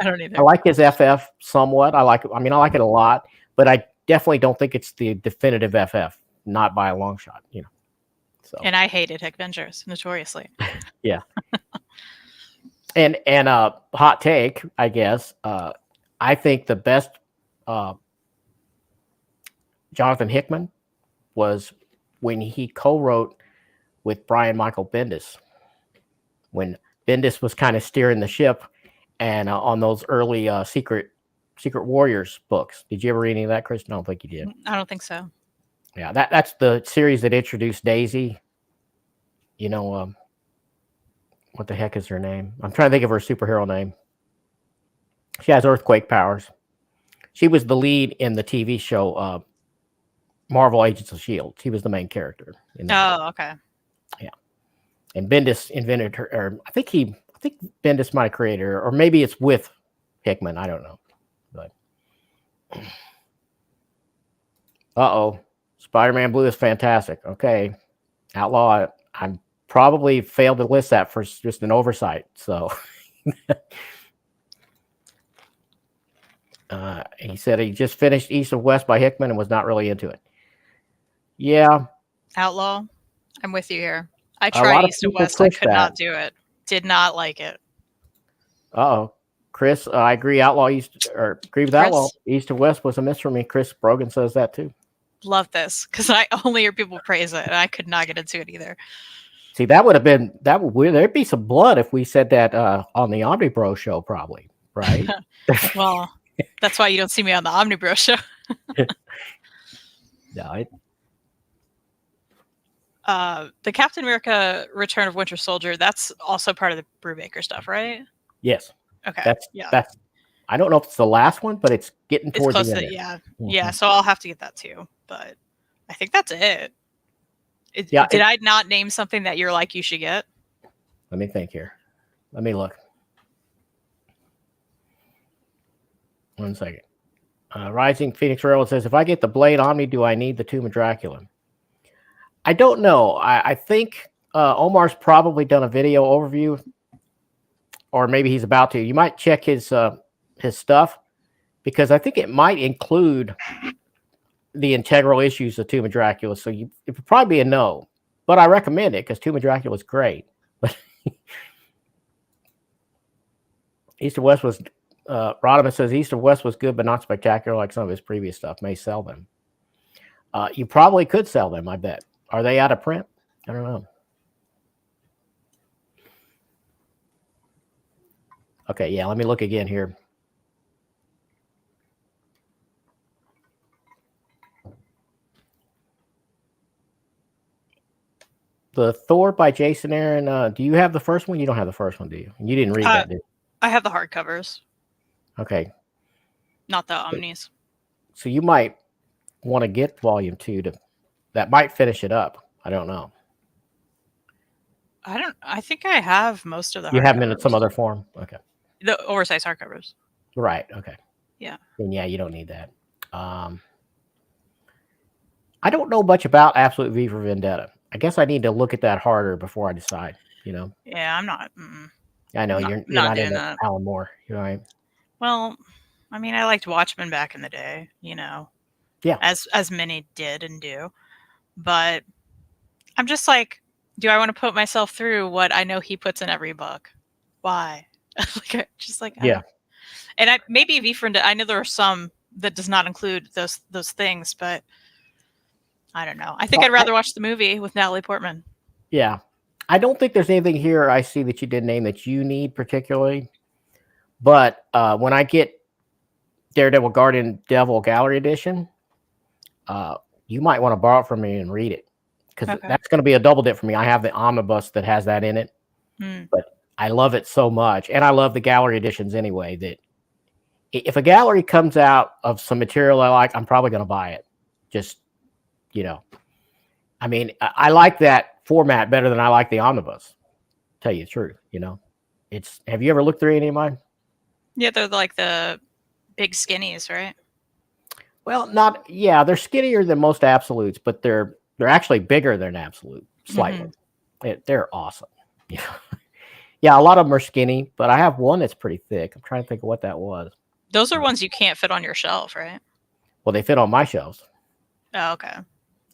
his FF somewhat. I like it a lot, but I definitely don't think it's the definitive FF, not by a long shot, you know. So and I hated Hickvengers notoriously. Yeah. and hot take, I guess. I think the best Jonathan Hickman was when he co-wrote with Brian Michael Bendis, when Bendis was kind of steering the ship, and on those early Secret Warriors books. Did you ever read any of that, Kristan? I don't think you did. I don't think so. Yeah, that's the series that introduced Daisy. You know, what the heck is her name? I'm trying to think of her superhero name. She has earthquake powers. She was the lead in the TV show Marvel Agents of S.H.I.E.L.D. She was the main character. Okay. Yeah. And Bendis invented her, or I think Bendis might have created her, or maybe it's with Hickman. I don't know. But Spider-Man Blue is fantastic. Okay. Outlaw, I'm probably failed to list that for just an oversight. So he said he just finished East of West by Hickman and was not really into it. Yeah. Outlaw, I'm with you here. I A tried lot of East of people West. I push could that. not do it. Did not like it. Uh-oh. Chris, I agree. Agree with Outlaw. East of West was a miss for me. Chris Brogan says that too. Love this because I only hear people praise it, and I could not get into it either. See, there'd be some blood if we said that on the Omnibro show, probably, right? Well, that's why you don't see me on the Omnibro show. No, the Captain America Return of Winter Soldier, that's also part of the Brubaker stuff, right? Yes. Okay. That's I don't know if it's the last one, but it's getting towards the end. Yeah. Mm-hmm. Yeah, so I'll have to get that too. But I think that's it. Did I not name something that you're like you should get? Let me think here. Let me look. 1 second. Rising Phoenix Railroad says, if I get the Blade Omni, do I need the Tomb of Dracula? I don't know. I think Omar's probably done a video overview, or maybe he's about to. You might check his stuff, because I think it might include the integral issues of Tomb of Dracula. So it would probably be a no, but I recommend it because Tomb of Dracula is great. But East of West was, Rodimus says East of West was good, but not spectacular like some of his previous stuff. May sell them. You probably could sell them, I bet. Are they out of print? I don't know. Okay, yeah, let me look again here. The Thor by Jason Aaron. Do you have the first one? You don't have the first one, do you? You didn't read that, did you? I have the hardcovers. Okay. Not the Omnis. So you might want to get volume 2 that might finish it up. I don't know. I think I have most of the You have them in some other form? Okay. The oversized hardcovers. Right. Okay. Yeah. Then yeah, you don't need that. I don't know much about Absolute V for Vendetta. I guess I need to look at that harder before I decide, you know? Yeah, I'm not. I know you're not into Alan Moore. You know what I mean? Well, I mean, I liked Watchmen back in the day, you know? Yeah. As many did and do. But I'm just like, do I want to put myself through what I know he puts in every book? Why? Yeah. And maybe V for Vendetta, I know there are some that does not include those things, but I don't know. I think I'd rather watch the movie with Natalie Portman. Yeah. I don't think there's anything here I see that you did name that you need particularly. But when I get Daredevil Guardian Devil Gallery Edition, you might want to borrow it from me and read it. Because that's going to be a double dip for me. I have the omnibus that has that in it. But I love it so much. And I love the gallery editions anyway, that if a gallery comes out of some material I like, I'm probably going to buy it. Just, you know, I mean, I like that format better than I like the omnibus. Tell you the truth, you know. Have you ever looked through any of mine? Yeah, they're like the big skinnies, right? Well, they're skinnier than most absolutes, but they're actually bigger than absolute slightly. They're awesome. Yeah. Yeah, a lot of them are skinny, but I have one that's pretty thick. I'm trying to think of what that was. Those are ones you can't fit on your shelf, right? Well, they fit on my shelves. Oh, okay.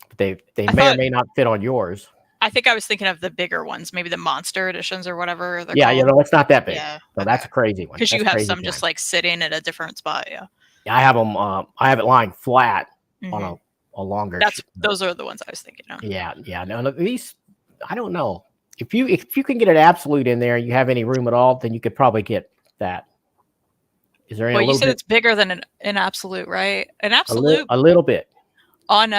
But they may or may not fit on yours. I think I was thinking of the bigger ones, maybe the monster editions or whatever. Yeah, called. You know, it's not that big. Yeah, so that's a crazy one. Because you have some just like sitting at a different spot. Yeah. I have them. I have it lying flat on a longer. Those are the ones I was thinking of. Yeah. No, these, I don't know. If you can get an absolute in there, and you have any room at all, then you could probably get that. Is there any? Well, you said it's bigger than an absolute, right? An absolute, a little bit. On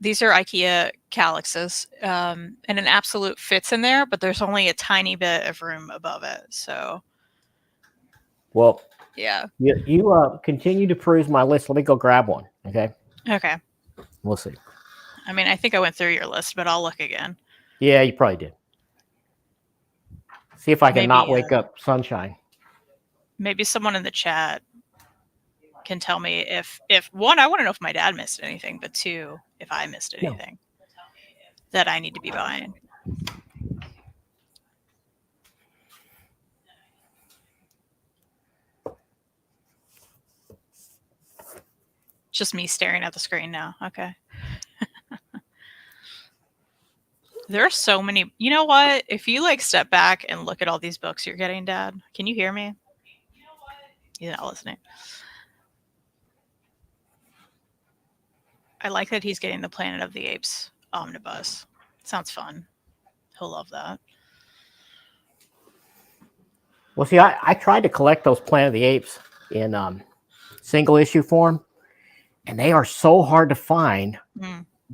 these are IKEA Calyxes, and an absolute fits in there, but there's only a tiny bit of room above it. So, well, yeah. You continue to peruse my list. Let me go grab one. Okay. Okay. We'll see. I mean, I think I went through your list, but I'll look again. Yeah, you probably did. See if I can not wake up Sunshine. Maybe someone in the chat can tell me if one, I want to know if my dad missed anything, but two, if I missed anything that I need to be buying. Just me staring at the screen now. Okay. There are so many. You know what? If you like step back and look at all these books you're getting, Dad, can you hear me? He's not listening. I like that he's getting the Planet of the Apes omnibus. Sounds fun. He'll love that. Well, see, I tried to collect those Planet of the Apes in single issue form, and they are so hard to find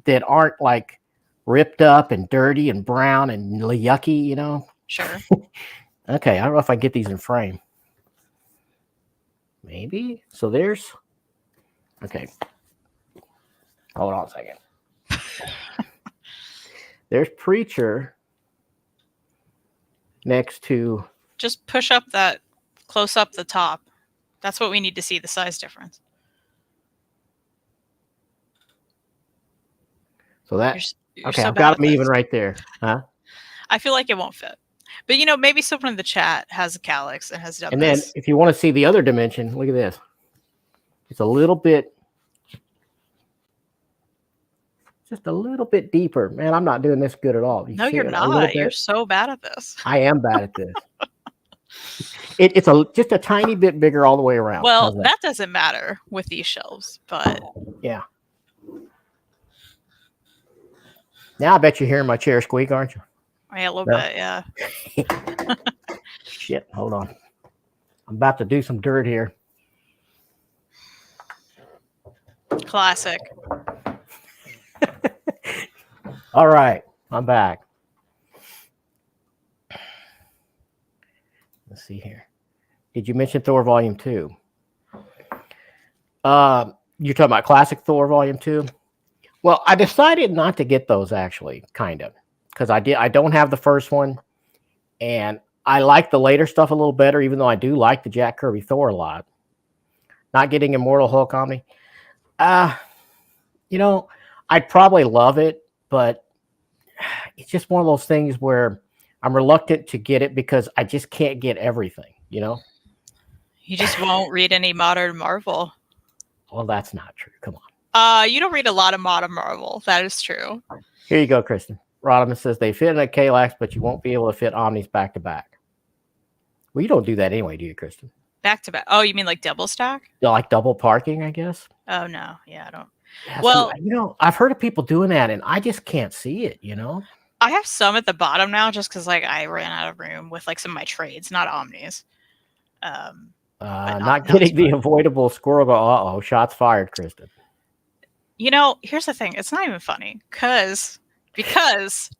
that aren't like ripped up and dirty and brown and yucky, you know? Sure. Okay, I don't know if I get these in frame. Maybe. So there's... Okay. Hold on a second. There's Preacher next to... Just push up that, close up the top. That's what we need to see, the size difference. So that... You're okay, so I've got them this. even right there. Huh? I feel like it won't fit. But, you know, maybe someone in the chat has a calyx and has done and this. Then if you want to see the other dimension, look at this. It's a little bit... just a little bit deeper. Man, I'm not doing this good at all. No, you're not. You're so bad at this. I am bad at this. It's just a tiny bit bigger all the way around. Well, that doesn't matter with these shelves, but... yeah. Now I bet you're hearing my chair squeak, aren't you? Yeah, a little bit, yeah. Shit, hold on. I'm about to do some dirt here. Classic. All right, I'm back. Let's see here. Did you mention Thor Volume 2? You're talking about Classic Thor Volume 2? Well, I decided not to get those, actually, kind of, because I don't have the first one, and I like the later stuff a little better, even though I do like the Jack Kirby Thor a lot. Not getting Immortal Hulk on me. You know, I'd probably love it, but it's just one of those things where I'm reluctant to get it because I just can't get everything, you know? You just won't read any modern Marvel. Well, that's not true. Come on. You don't read a lot of modern Marvel. That is true. Here you go, Kristan. Rodimus says they fit in a Kallax, but you won't be able to fit Omnis back to back. Well, you don't do that anyway, do you, Kristan? Back to back. Oh, you mean like double stack? Like double parking, I guess? Oh, no. Yeah, I don't. Yeah, well, see, you know, I've heard of people doing that, and I just can't see it, you know? I have some at the bottom now just because, like, I ran out of room with, like, some of my trades, not Omnis. Not getting the avoidable squirrel go, uh-oh, shots fired, Kristan. You know, here's the thing. It's not even funny because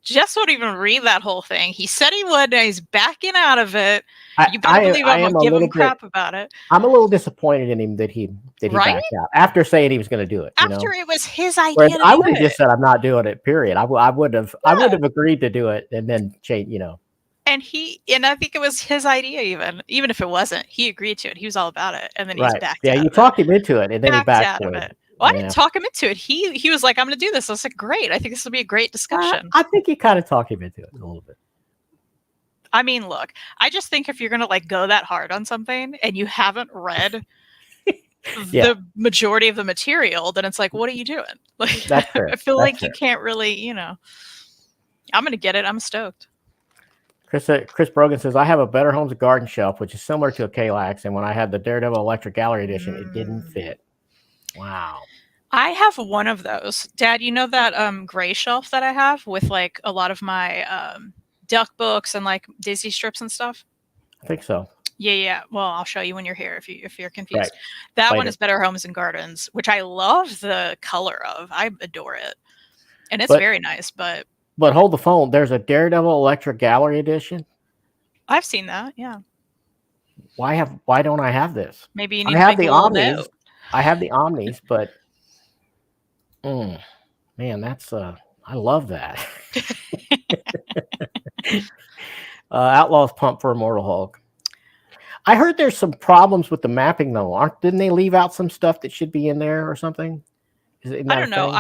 Jess won't even read that whole thing. He said he would, and he's backing out of it. You better believe I'm gonna give him crap about it. I'm a little disappointed in him that he backed out after saying he was going to do it. After it was his idea. Whereas I would have just said I'm not doing it. Period. I would have agreed to do it and then change. You know. And I think it was his idea. Even if it wasn't, he agreed to it. He was all about it, and then he's backed. Yeah, you talked him into it, and then he backed out of it. Well, I didn't talk him into it. He was like, "I'm going to do this." I was like, "Great! I think this will be a great discussion." I think you kind of talked him into it a little bit. I mean, look, I just think if you're going to like go that hard on something and you haven't read the majority of the material, then it's like, what are you doing? Like, that's fair. I feel like you can't really, you know. I'm going to get it. I'm stoked. Chris Brogan says, I have a Better Homes Garden Shelf, which is similar to a Kallax, and when I had the Daredevil Electric Gallery Edition, it didn't fit. Wow. I have one of those. Dad, you know that gray shelf that I have with like a lot of my duck books and like Disney strips and stuff? I think so. Yeah. Well, I'll show you when you're here if you're confused. Right. That one is Better Homes and Gardens, which I love the color of. I adore it. And it's very nice, but hold the phone. There's a Daredevil Electric Gallery Edition. I've seen that, yeah. Why don't I have this? Maybe you need to make the Omnis. I have the Omnis, but man, that's I love that. Outlaws Pump for Immortal Hulk. I heard there's some problems with the mapping though. Didn't they leave out some stuff that should be in there or something? I don't know.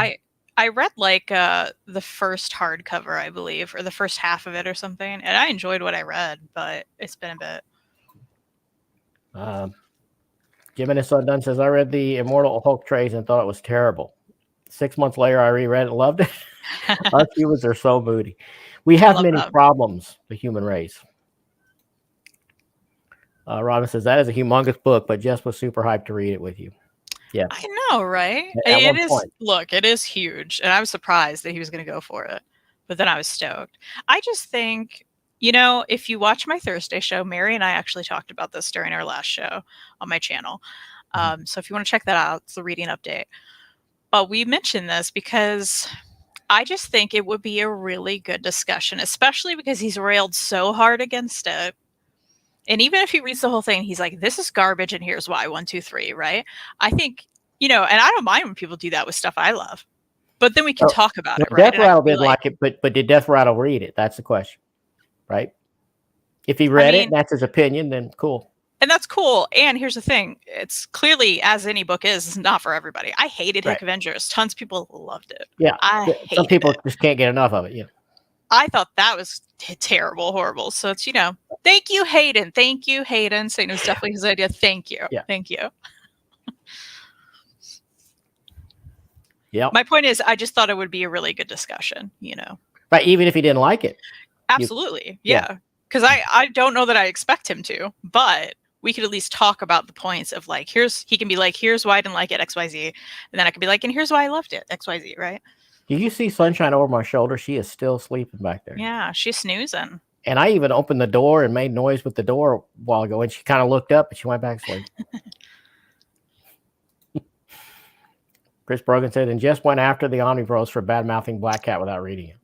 I read like the first hardcover, I believe, or the first half of it or something, and I enjoyed what I read, but it's been a bit. Jimenez Undone says, I read the Immortal Hulk trades and thought it was terrible. 6 months later, I reread it and loved it. Us humans are so moody. We have love many that. problems, the human race. Robin says, that is a humongous book, but Jess was super hyped to read it with you. Yeah. I know, right? At It one is. point. Look, it is huge, and I was surprised that he was going to go for it, but then I was stoked. I just think, if you watch my Thursday show, Mary and I actually talked about this during our last show on my channel. So if you want to check that out, it's the reading update. But we mentioned this because I just think it would be a really good discussion, especially because he's railed so hard against it. And even if he reads the whole thing, he's like, this is garbage and here's why, 1, 2, 3, right? I think, and I don't mind when people do that with stuff I love. But then we can talk about it, right? Death Rattle didn't like it, but did Death Rattle read it? That's the question, right? If he read it and that's his opinion, then cool. And that's cool. And here's the thing. It's clearly, as any book is not for everybody. I hated Hick Avengers. Tons of people loved it. Yeah. Some people just can't get enough of it. Yeah. I thought that was terrible, horrible. So it's, thank you, Hayden. Thank you, Hayden. Saying it was definitely his idea. Thank you. Yeah. Thank you. Yeah. My point is, I just thought it would be a really good discussion, But even if he didn't like it. Absolutely. Yeah. Because I don't know that I expect him to, but we could at least talk about the points of like, he can be like, here's why I didn't like it, XYZ. And then I could be like, and here's why I loved it, XYZ, right? Do you see Sunshine over my shoulder? She is still sleeping back there. Yeah, she's snoozing. And I even opened the door and made noise with the door a while ago, and she kind of looked up and she went back to sleep. Chris Brogan said, and Jess went after the Omnibros for bad-mouthing Black Cat without reading it.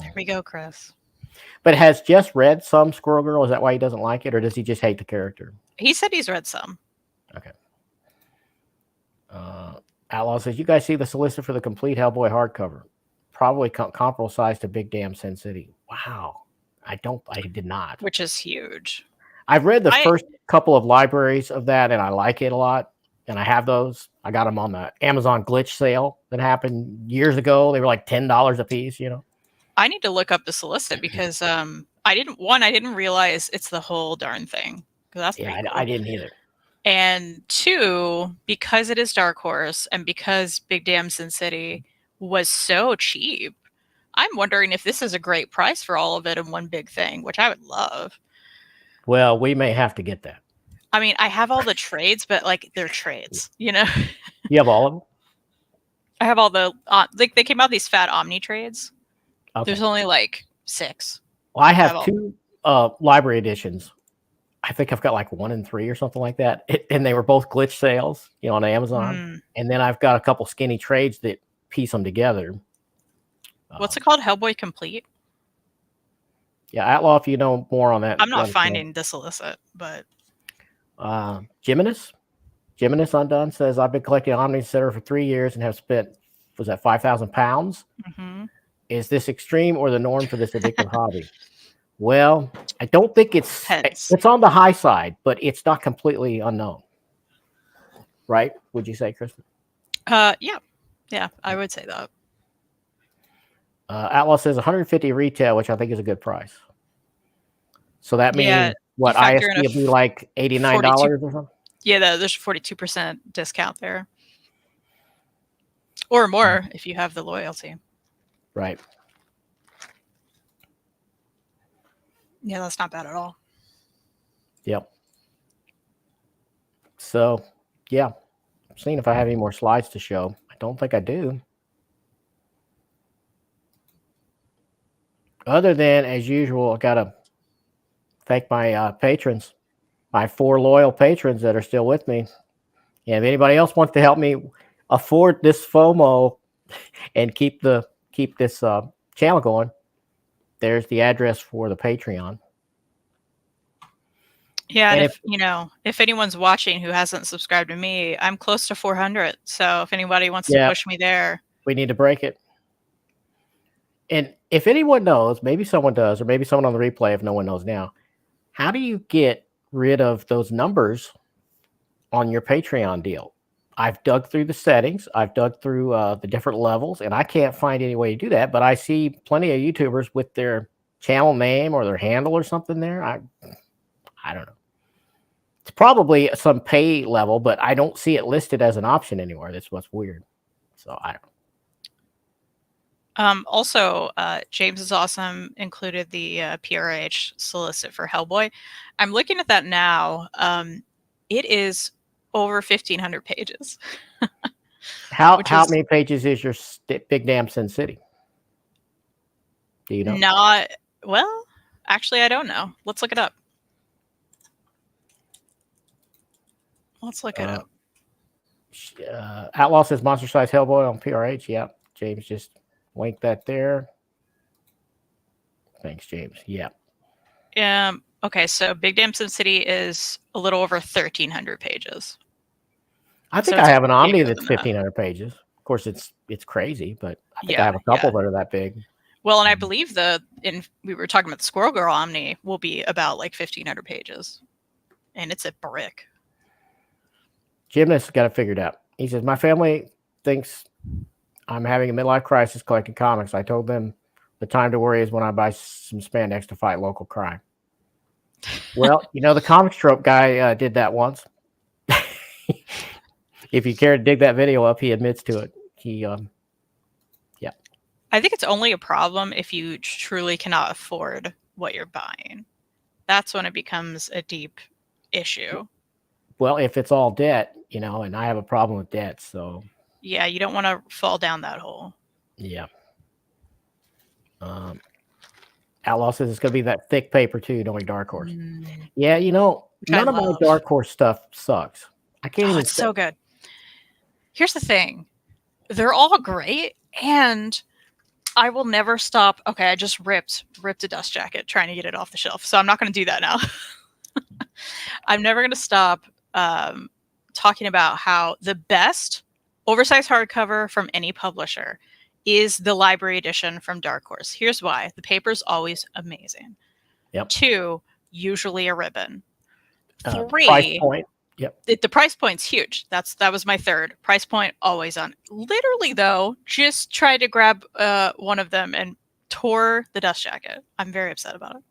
There we go, Chris. But has Jess read some Squirrel Girl? Is that why he doesn't like it, or does he just hate the character? He said he's read some. Okay. Outlaw says, you guys see the solicit for the complete Hellboy hardcover? Probably comparable size to Big Damn Sin City. Wow. I did not. Which is huge. I've read the first couple of libraries of that, and I like it a lot. And I have those. I got them on the Amazon glitch sale that happened years ago. They were like $10 a piece, I need to look up the solicit because I didn't realize it's the whole darn thing. That's cool. I didn't either. And 2, because it is Dark Horse and because Big Damn Sin City was so cheap, I'm wondering if this is a great price for all of it in one big thing, which I would love. Well, we may have to get that. I mean, I have all the trades, but like they're trades, You have all of them? I have all the they came out these fat Omni trades. Okay. There's only like 6. Well, I have 2 library editions. I think I've got like 1 and 3 or something like that. And they were both glitch sales, on Amazon. And then I've got a couple skinny trades that piece them together. What's it called? Hellboy Complete? Yeah, Outlaw, if you know more on that. I'm not finding the solicit, but... Jimenez Undone says, I've been collecting Omni Center for 3 years and have spent, was that 5,000 pounds? Mm-hmm. Is this extreme or the norm for this addictive hobby? Well, I don't think it's on the high side, but it's not completely unknown. Right? Would you say, Kristan? Yeah, I would say that. Outlaw says 150 retail, which I think is a good price. So that means what ISP would be like $89 or something? Yeah, there's a 42% discount there. Or more if you have the loyalty. Right. Yeah, that's not bad at all. Yep. So, yeah. I'm seeing if I have any more slides to show. I don't think I do. Other than, as usual, I got to thank my patrons, my 4 loyal patrons that are still with me. And if anybody else wants to help me afford this FOMO and keep this channel going, there's the address for the Patreon. Yeah, and if anyone's watching who hasn't subscribed to me, I'm close to 400. So if anybody wants to push me there, we need to break it. And if anyone knows, maybe someone does, or maybe someone on the replay, if no one knows now, how do you get rid of those numbers on your Patreon deal? I've dug through the settings. I've dug through the different levels, and I can't find any way to do that. But I see plenty of YouTubers with their channel name or their handle or something there. I don't know. It's probably some pay level, but I don't see it listed as an option anywhere. That's what's weird. So I don't. Also, James is awesome. Included the PRH solicit for Hellboy. I'm looking at that now. It is over 1,500 pages. How many pages is your Big Damn Sin City? Do you know? Not well. Actually, I don't know. Let's look it up. Outlaw says monster size Hellboy on PRH. Yeah, James just linked that there. Thanks, James. Yeah. Okay, so Big Damn Sin City is a little over 1,300 pages. I think I have an Omni that's 1,500 pages. Of course, it's crazy, but I think I have a couple that are that big. Well, and I believe we were talking about the Squirrel Girl Omni will be about like 1,500 pages, and it's a brick. Gymnast got it figured out. He says, my family thinks I'm having a midlife crisis collecting comics. I told them the time to worry is when I buy some spandex to fight local crime. Well, the comics trope guy did that once. If you care to dig that video up, he admits to it. Yeah. I think it's only a problem if you truly cannot afford what you're buying. That's when it becomes a deep issue. Well, if it's all debt, and I have a problem with debt, so. Yeah, you don't want to fall down that hole. Yeah. Outlaw says it's going to be that thick paper too, knowing Dark Horse. Yeah, none of my Dark Horse stuff sucks. I can't even. It's so good. Here's the thing. They're all great, and I will never stop. Okay, I just ripped a dust jacket trying to get it off the shelf, so I'm not going to do that now. I'm never going to stop talking about how the best oversized hardcover from any publisher is the library edition from Dark Horse. Here's why. The paper's always amazing. Yep. 2, usually a ribbon. 3, price point. Yep. The price point's huge. That was my 3rd. Price point always on. Literally though, just tried to grab one of them and tore the dust jacket. I'm very upset about it.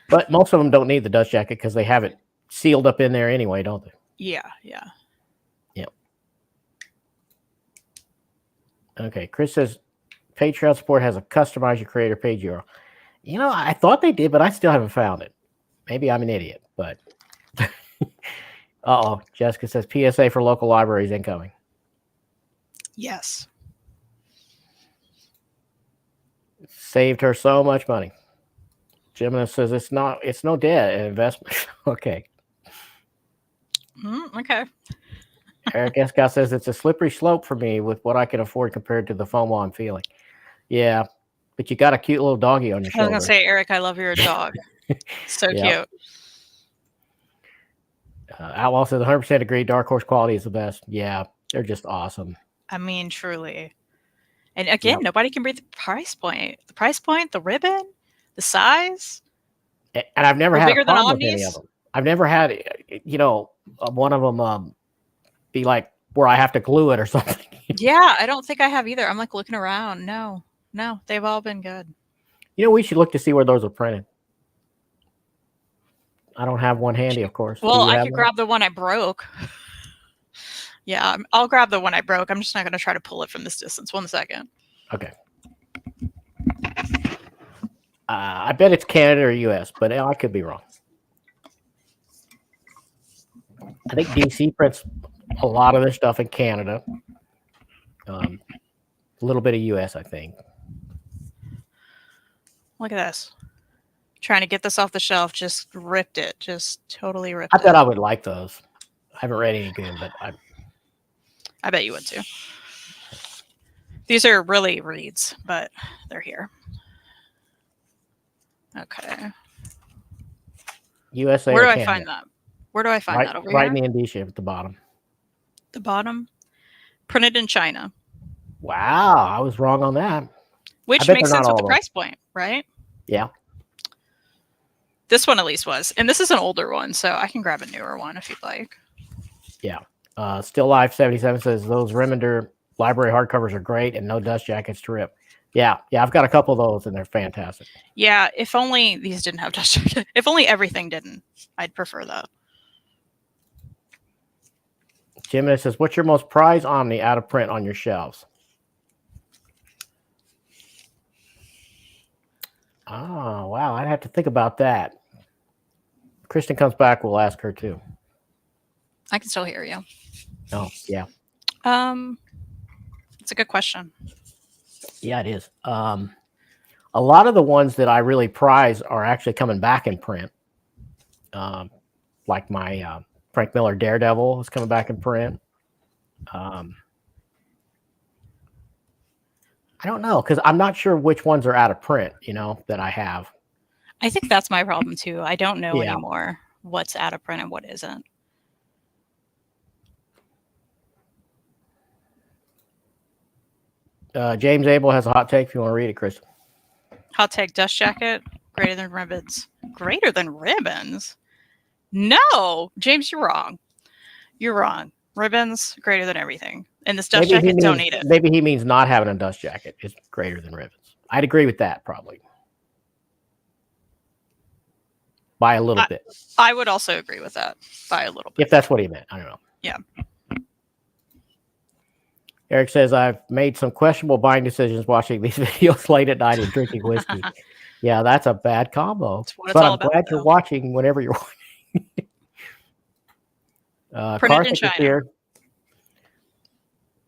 But most of them don't need the dust jacket because they have it sealed up in there anyway, don't they? Yeah. Yep. Okay, Chris says Patreon support has a customize your creator page URL. I thought they did, but I still haven't found it. Maybe I'm an idiot, but Jessica says PSA for local libraries incoming. Yes. Saved her so much money. Gemini says it's no debt, an investment. Okay. Okay. Eric Escott says it's a slippery slope for me with what I can afford compared to the FOMO I'm feeling. Yeah, but you got a cute little doggy on your shoulder. I was gonna say, Eric, I love your dog. So cute. Outlaw says 100% agree. Dark Horse quality is the best. Yeah, they're just awesome. I mean, truly. And again, nobody can beat the price point. The price point, the ribbon, the size. And I've never had a problem with any of them. I've never had, one of them be like where I have to glue it or something. Yeah, I don't think I have either. I'm like looking around. No, they've all been good. We should look to see where those are printed. I don't have one handy, of course. Well, I could grab the one I broke. Yeah, I'll grab the one I broke. I'm just not going to try to pull it from this distance. 1 second. Okay. I bet it's Canada or US, but I could be wrong. I think DC prints a lot of their stuff in Canada. A little bit of US, I think. Look at this. Trying to get this off the shelf, just ripped it. Just totally ripped it. I bet I would like those. I haven't read any good, but I bet you would too. These are really reads, but they're here. Okay. USA. Where do I find that? Where do I find that? Over here? Right in the indicia at the bottom. The bottom? Printed in China. Wow, I was wrong on that. Which makes sense with the price point, right? Yeah. This one at least was. And this is an older one, so I can grab a newer one if you'd like. Yeah. Still Life 77 says those Remender library hardcovers are great and no dust jackets to rip. Yeah, I've got a couple of those and they're fantastic. Yeah, if only these didn't have dust jackets. If only everything didn't. I'd prefer that. Jimmy says, what's your most prized Omni out of print on your shelves? Oh, wow. I'd have to think about that. Kristan comes back, we'll ask her too. I can still hear you. Oh, yeah. It's a good question. Yeah, it is. A lot of the ones that I really prize are actually coming back in print. Like my Frank Miller Daredevil is coming back in print. I don't know, because I'm not sure which ones are out of print, that I have. I think that's my problem too. I don't know Yeah. anymore what's out of print and what isn't. James Abel has a hot take if you want to read it, Chris. Hot take, dust jacket, greater than ribbons. Greater than ribbons? No, James, you're wrong. You're wrong. Ribbons, greater than everything. And this dust jacket, don't need it. Maybe he means not having a dust jacket is greater than ribbons. I'd agree with that, probably. By a little bit. I would also agree with that. By a little bit. If that's what he meant. I don't know. Yeah. Eric says, I've made some questionable buying decisions watching these videos late at night and drinking whiskey. Yeah, that's a bad combo. But I'm glad you're watching whenever you're watching. Printed in China. Here.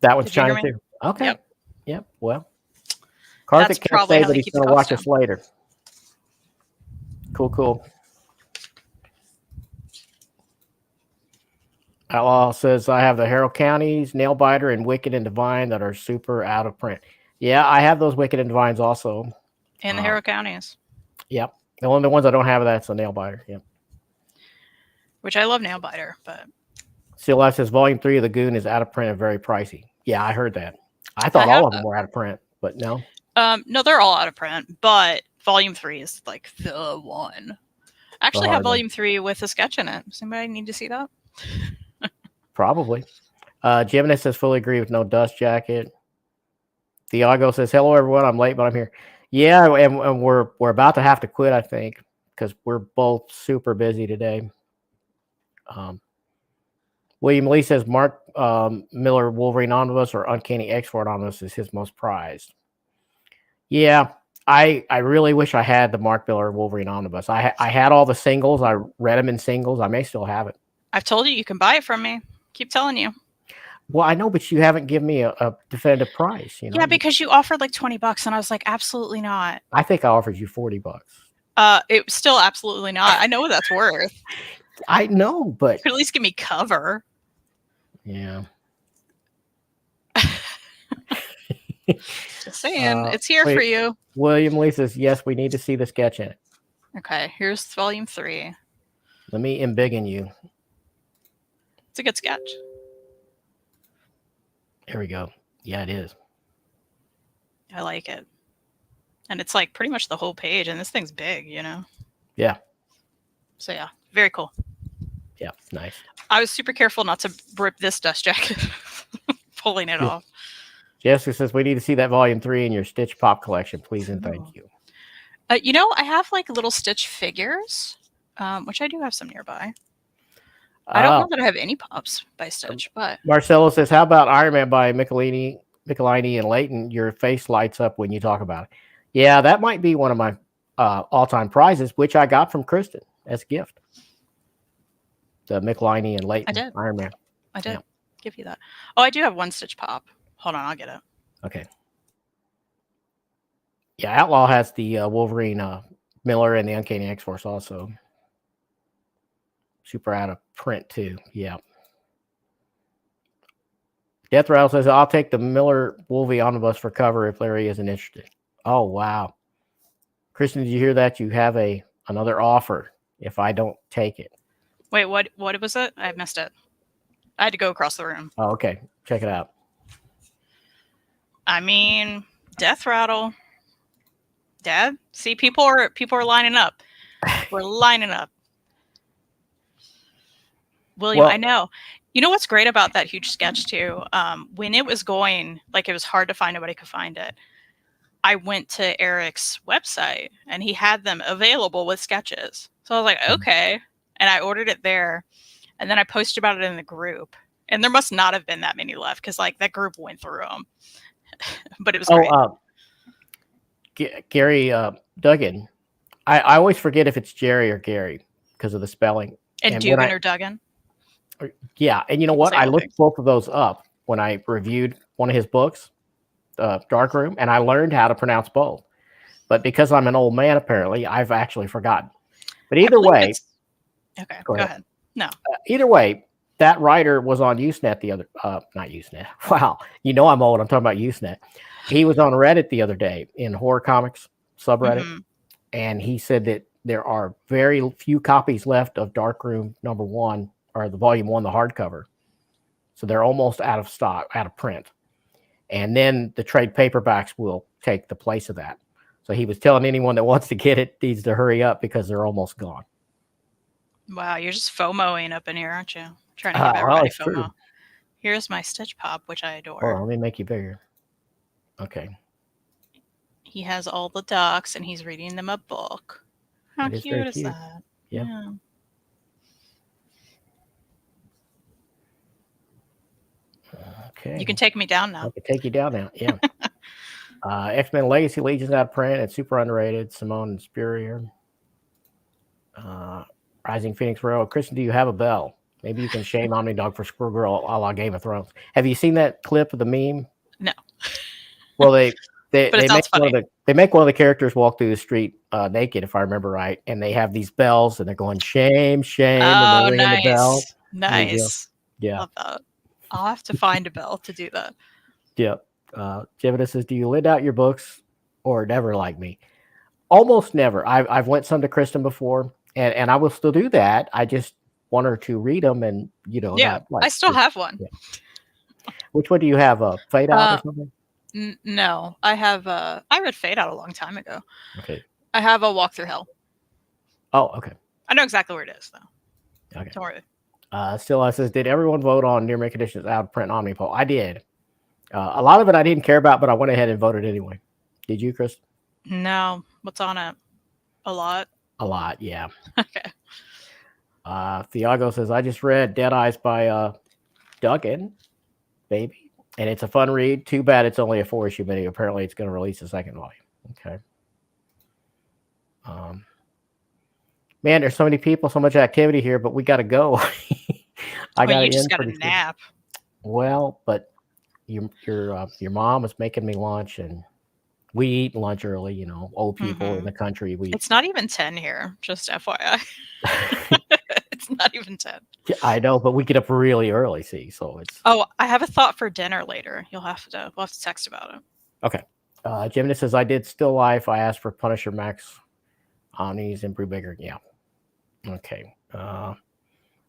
That one's China too. Okay. Yep. Well, Karthik can say that he's going to watch us later. Cool. Outlaw says, I have the Harrow Counties, Nailbiter, and Wicked and Divine that are super out of print. Yeah, I have those Wicked and Divines also. And the Harrow Counties. Yep. The only ones I don't have, that's a Nailbiter. Yep. Which I love Nailbiter, but... Seal Life says, Volume 3 of The Goon is out of print and very pricey. Yeah, I heard that. I thought all of them were out of print, but no. No, they're all out of print, but Volume 3 is like the one. I actually have Volume 3 with a sketch in it. Does anybody need to see that? Probably. Gemini says, fully agree with no dust jacket. Thiago says, hello, everyone. I'm late, but I'm here. Yeah, and we're about to have to quit, I think, because we're both super busy today. William Lee says, Mark Miller Wolverine Omnibus or Uncanny X-Force Omnibus is his most prized. Yeah, I really wish I had the Mark Miller Wolverine Omnibus. I had all the singles. I read them in singles. I may still have it. I've told you can buy it from me. Keep telling you. Well, I know, but you haven't given me a definitive price. Yeah, because you offered like $20, and I was like, absolutely not. I think I offered you $40. It was still absolutely not. I know what that's worth. I know, but you could at least give me cover. Yeah. Just saying, it's here for you. William Lee says, yes, we need to see the sketch in it. Okay, here's Volume 3. Let me embiggen you. It's a good sketch. There we go. Yeah, it is. I like it. And it's like pretty much the whole page, and this thing's big, Yeah. So yeah, very cool. Yeah, nice. I was super careful not to rip this dust jacket, pulling it off. Jessica says, we need to see that Volume 3 in your Stitch Pop collection, please and thank you. I have like little Stitch figures, which I do have some nearby. I don't know that I have any pops by Stitch, but Marcelo says, how about Iron Man by Michelini and Layton? Your face lights up when you talk about it. Yeah, that might be one of my all-time prizes, which I got from Kristan as a gift. The Michelini and Layton Iron Man. I did give you that. Oh, I do have one Stitch pop. Hold on, I'll get it. Okay. Yeah, Outlaw has the Wolverine Miller and the Uncanny X-Force also. Super out of print too. Yeah. Death Rattle says, I'll take the Miller Wolvie Omnibus for cover if Larry isn't interested. Oh, wow. Kristan, did you hear that? You have another offer if I don't take it. Wait, what was it? I missed it. I had to go across the room. Oh, okay. Check it out. I mean, Death Rattle. Dad, see, people are lining up. We're lining up. William, I know. You know what's great about that huge sketch too? When it was going, like it was hard to find, nobody could find it. I went to Eric's website and he had them available with sketches. So I was like, okay. And I ordered it there. And then I posted about it in the group. And there must not have been that many left because like that group went through them. But it was Oh, great. Gary Duggan. I always forget if it's Jerry or Gary because of the spelling. And when Dugan or Duggan. Yeah, and you know what? Same I thing. looked both of those up when I reviewed one of his books, Darkroom, and I learned how to pronounce both. But because I'm an old man, apparently, I've actually forgotten. But either way, okay, go ahead. No, either way, that writer was on Usenet the other, not Usenet. Wow, you know I'm old. I'm talking about Usenet. He was on Reddit the other day in horror comics subreddit, and he said that there are very few copies left of Darkroom #1 or the volume 1, the hardcover. So they're almost out of stock, out of print. And then the trade paperbacks will take the place of that. So he was telling anyone that wants to get it needs to hurry up because they're almost gone. Wow, you're just FOMOing up in here, aren't you? Trying to give everybody FOMO. True. Here's my Stitch Pop, which I adore. Hold on, let me make you bigger. Okay. He has all the ducks and he's reading them a book. How cute is that? Yeah. Okay. You can take me down now. I can take you down now. Yeah. X-Men Legacy Legion's out of print. It's super underrated. Simone and Spurrier. Rising Phoenix Royal. Kristan, do you have a bell? Maybe you can shame OmniDog for Squirrel Girl a la Game of Thrones. Have you seen that clip of the meme? No. Well, they make one of the characters walk through the street naked, if I remember right, and they have these bells, and they're going shame, shame, and they're ringing the bell. Nice. Yeah. Love that. I'll have to find a bell to do that. Yeah. Jimena says, do you lend out your books or never like me? Almost never. I've lent some to Kristan before, and I will still do that. I just want her to read them, and I still have one. Yeah. Which one do you have? Fade Out or something? No, I have. I read Fade Out a long time ago. Okay. I have a Walk Through Hell. Oh, okay. I know exactly where it is, though. Okay. Don't worry. Still says, did everyone vote on near mint conditions out of print Omni poll? I did. A lot of it I didn't care about, but I went ahead and voted anyway. Did you, Chris? No. What's on it? A lot? A lot, yeah. Okay. Thiago says, I just read Dead Eyes by Duggan, baby. And it's a fun read. Too bad it's only a 4-issue mini. Apparently it's going to release a second volume. Okay. Man, there's so many people, so much activity here, but we got to go. You just got a nap. Well, but your mom is making me lunch, and we eat lunch early. Old people in the country. It's not even 10 here, just FYI. It's not even 10. Yeah, I know, but we get up really early. See, so it's. Oh, I have a thought for dinner later. We'll have to text about it. Okay. Jimmy says, I did Still Life. I asked for Punisher Max Omnis and Brew Bigger. Yeah. Okay.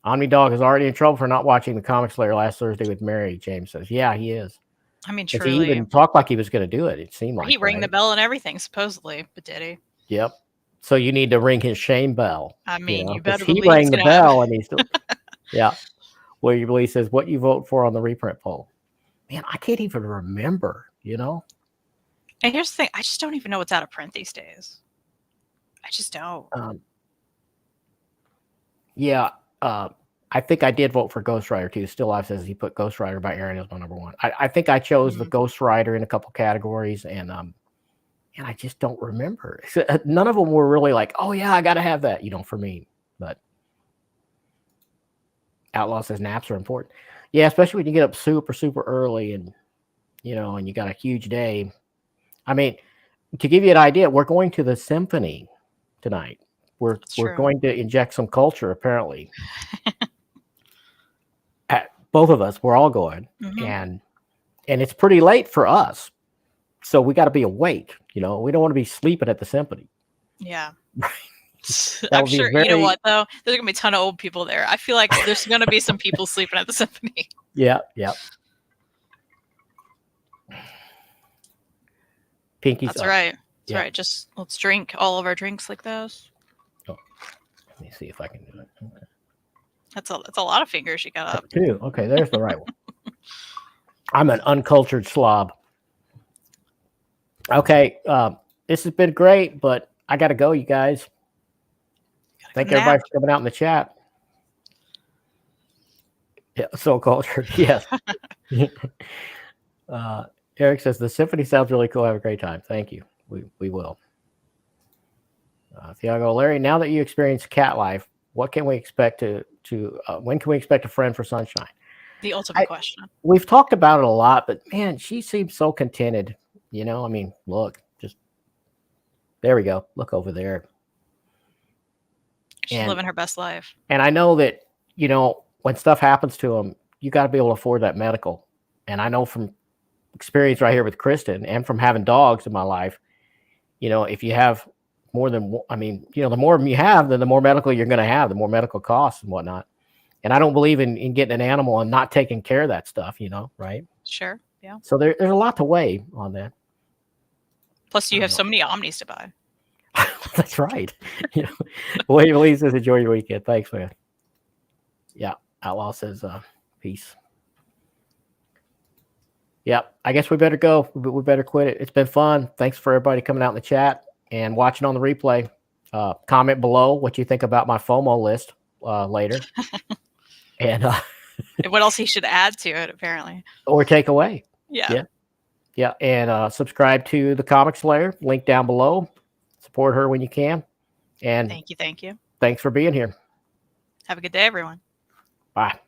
OmniDog is already in trouble for not watching the Comic Slayer last Thursday with Mary. James says, yeah, he is. I mean, truly. He even talked like he was going to do it. It seemed like he rang the bell and everything, supposedly, but did he? Yep. So you need to ring his shame bell. I mean, you better believe he rang the bell, and he's still. Yeah. Well, you believe says what you vote for on the reprint poll. Man, I can't even remember. And here's the thing: I just don't even know what's out of print these days. I just don't. Yeah. I think I did vote for Ghost Rider too. Still Life says he put Ghost Rider by Aaron as my #1. I think I chose the Ghost Rider in a couple categories, and I just don't remember. None of them were really like, oh yeah, I got to have that, for me. But Outlaw says naps are important. Yeah, especially when you get up super, super early and you got a huge day. I mean, to give you an idea, we're going to the symphony tonight. We're going to inject some culture, apparently. Both of us, we're all going. And it's pretty late for us. So we got to be awake. We don't want to be sleeping at the symphony. Yeah. I'm sure. You know what, though? There's going to be a ton of old people there. I feel like there's going to be some people sleeping at the symphony. Yeah. Pinky's That's right. That's right. Just let's drink all of our drinks like those. Oh, let me see if I can do it. Okay. That's a lot of fingers you got up. 2. Okay, there's the right one. I'm an uncultured slob. Okay, this has been great, but I got to go, you guys. Thank everybody for coming out in the chat. Yeah, so cultured. Yes. Eric says the symphony sounds really cool. Have a great time. Thank you. We will. Thiago, Larry, now that you experience cat life, what can we expect when can we expect a friend for Sunshine? The ultimate question. We've talked about it a lot, but man, she seems so contented. I mean, look, just there we go. Look over there. She's living her best life. And I know that, when stuff happens to them, you got to be able to afford that medical. And I know from experience right here with Kristan and from having dogs in my life, if you have more than, the more of them you have, then the more medical you're going to have, the more medical costs and whatnot. And I don't believe in getting an animal and not taking care of that stuff, right? Sure. Yeah. So there's a lot to weigh on that. Plus, you have so many Omnis to buy. That's right. William Lee says, enjoy your weekend. Thanks, man. Yeah. Outlaw says, peace. Yeah. I guess we better go. We better quit it. It's been fun. Thanks for everybody coming out in the chat and watching on the replay. Comment below what you think about my FOMO list later. And what else he should add to it, apparently. Or take away. Yeah. Yeah. And subscribe to the Comic Slayer. Link down below. Support her when you can. And thank you. Thanks for being here. Have a good day, everyone. Bye.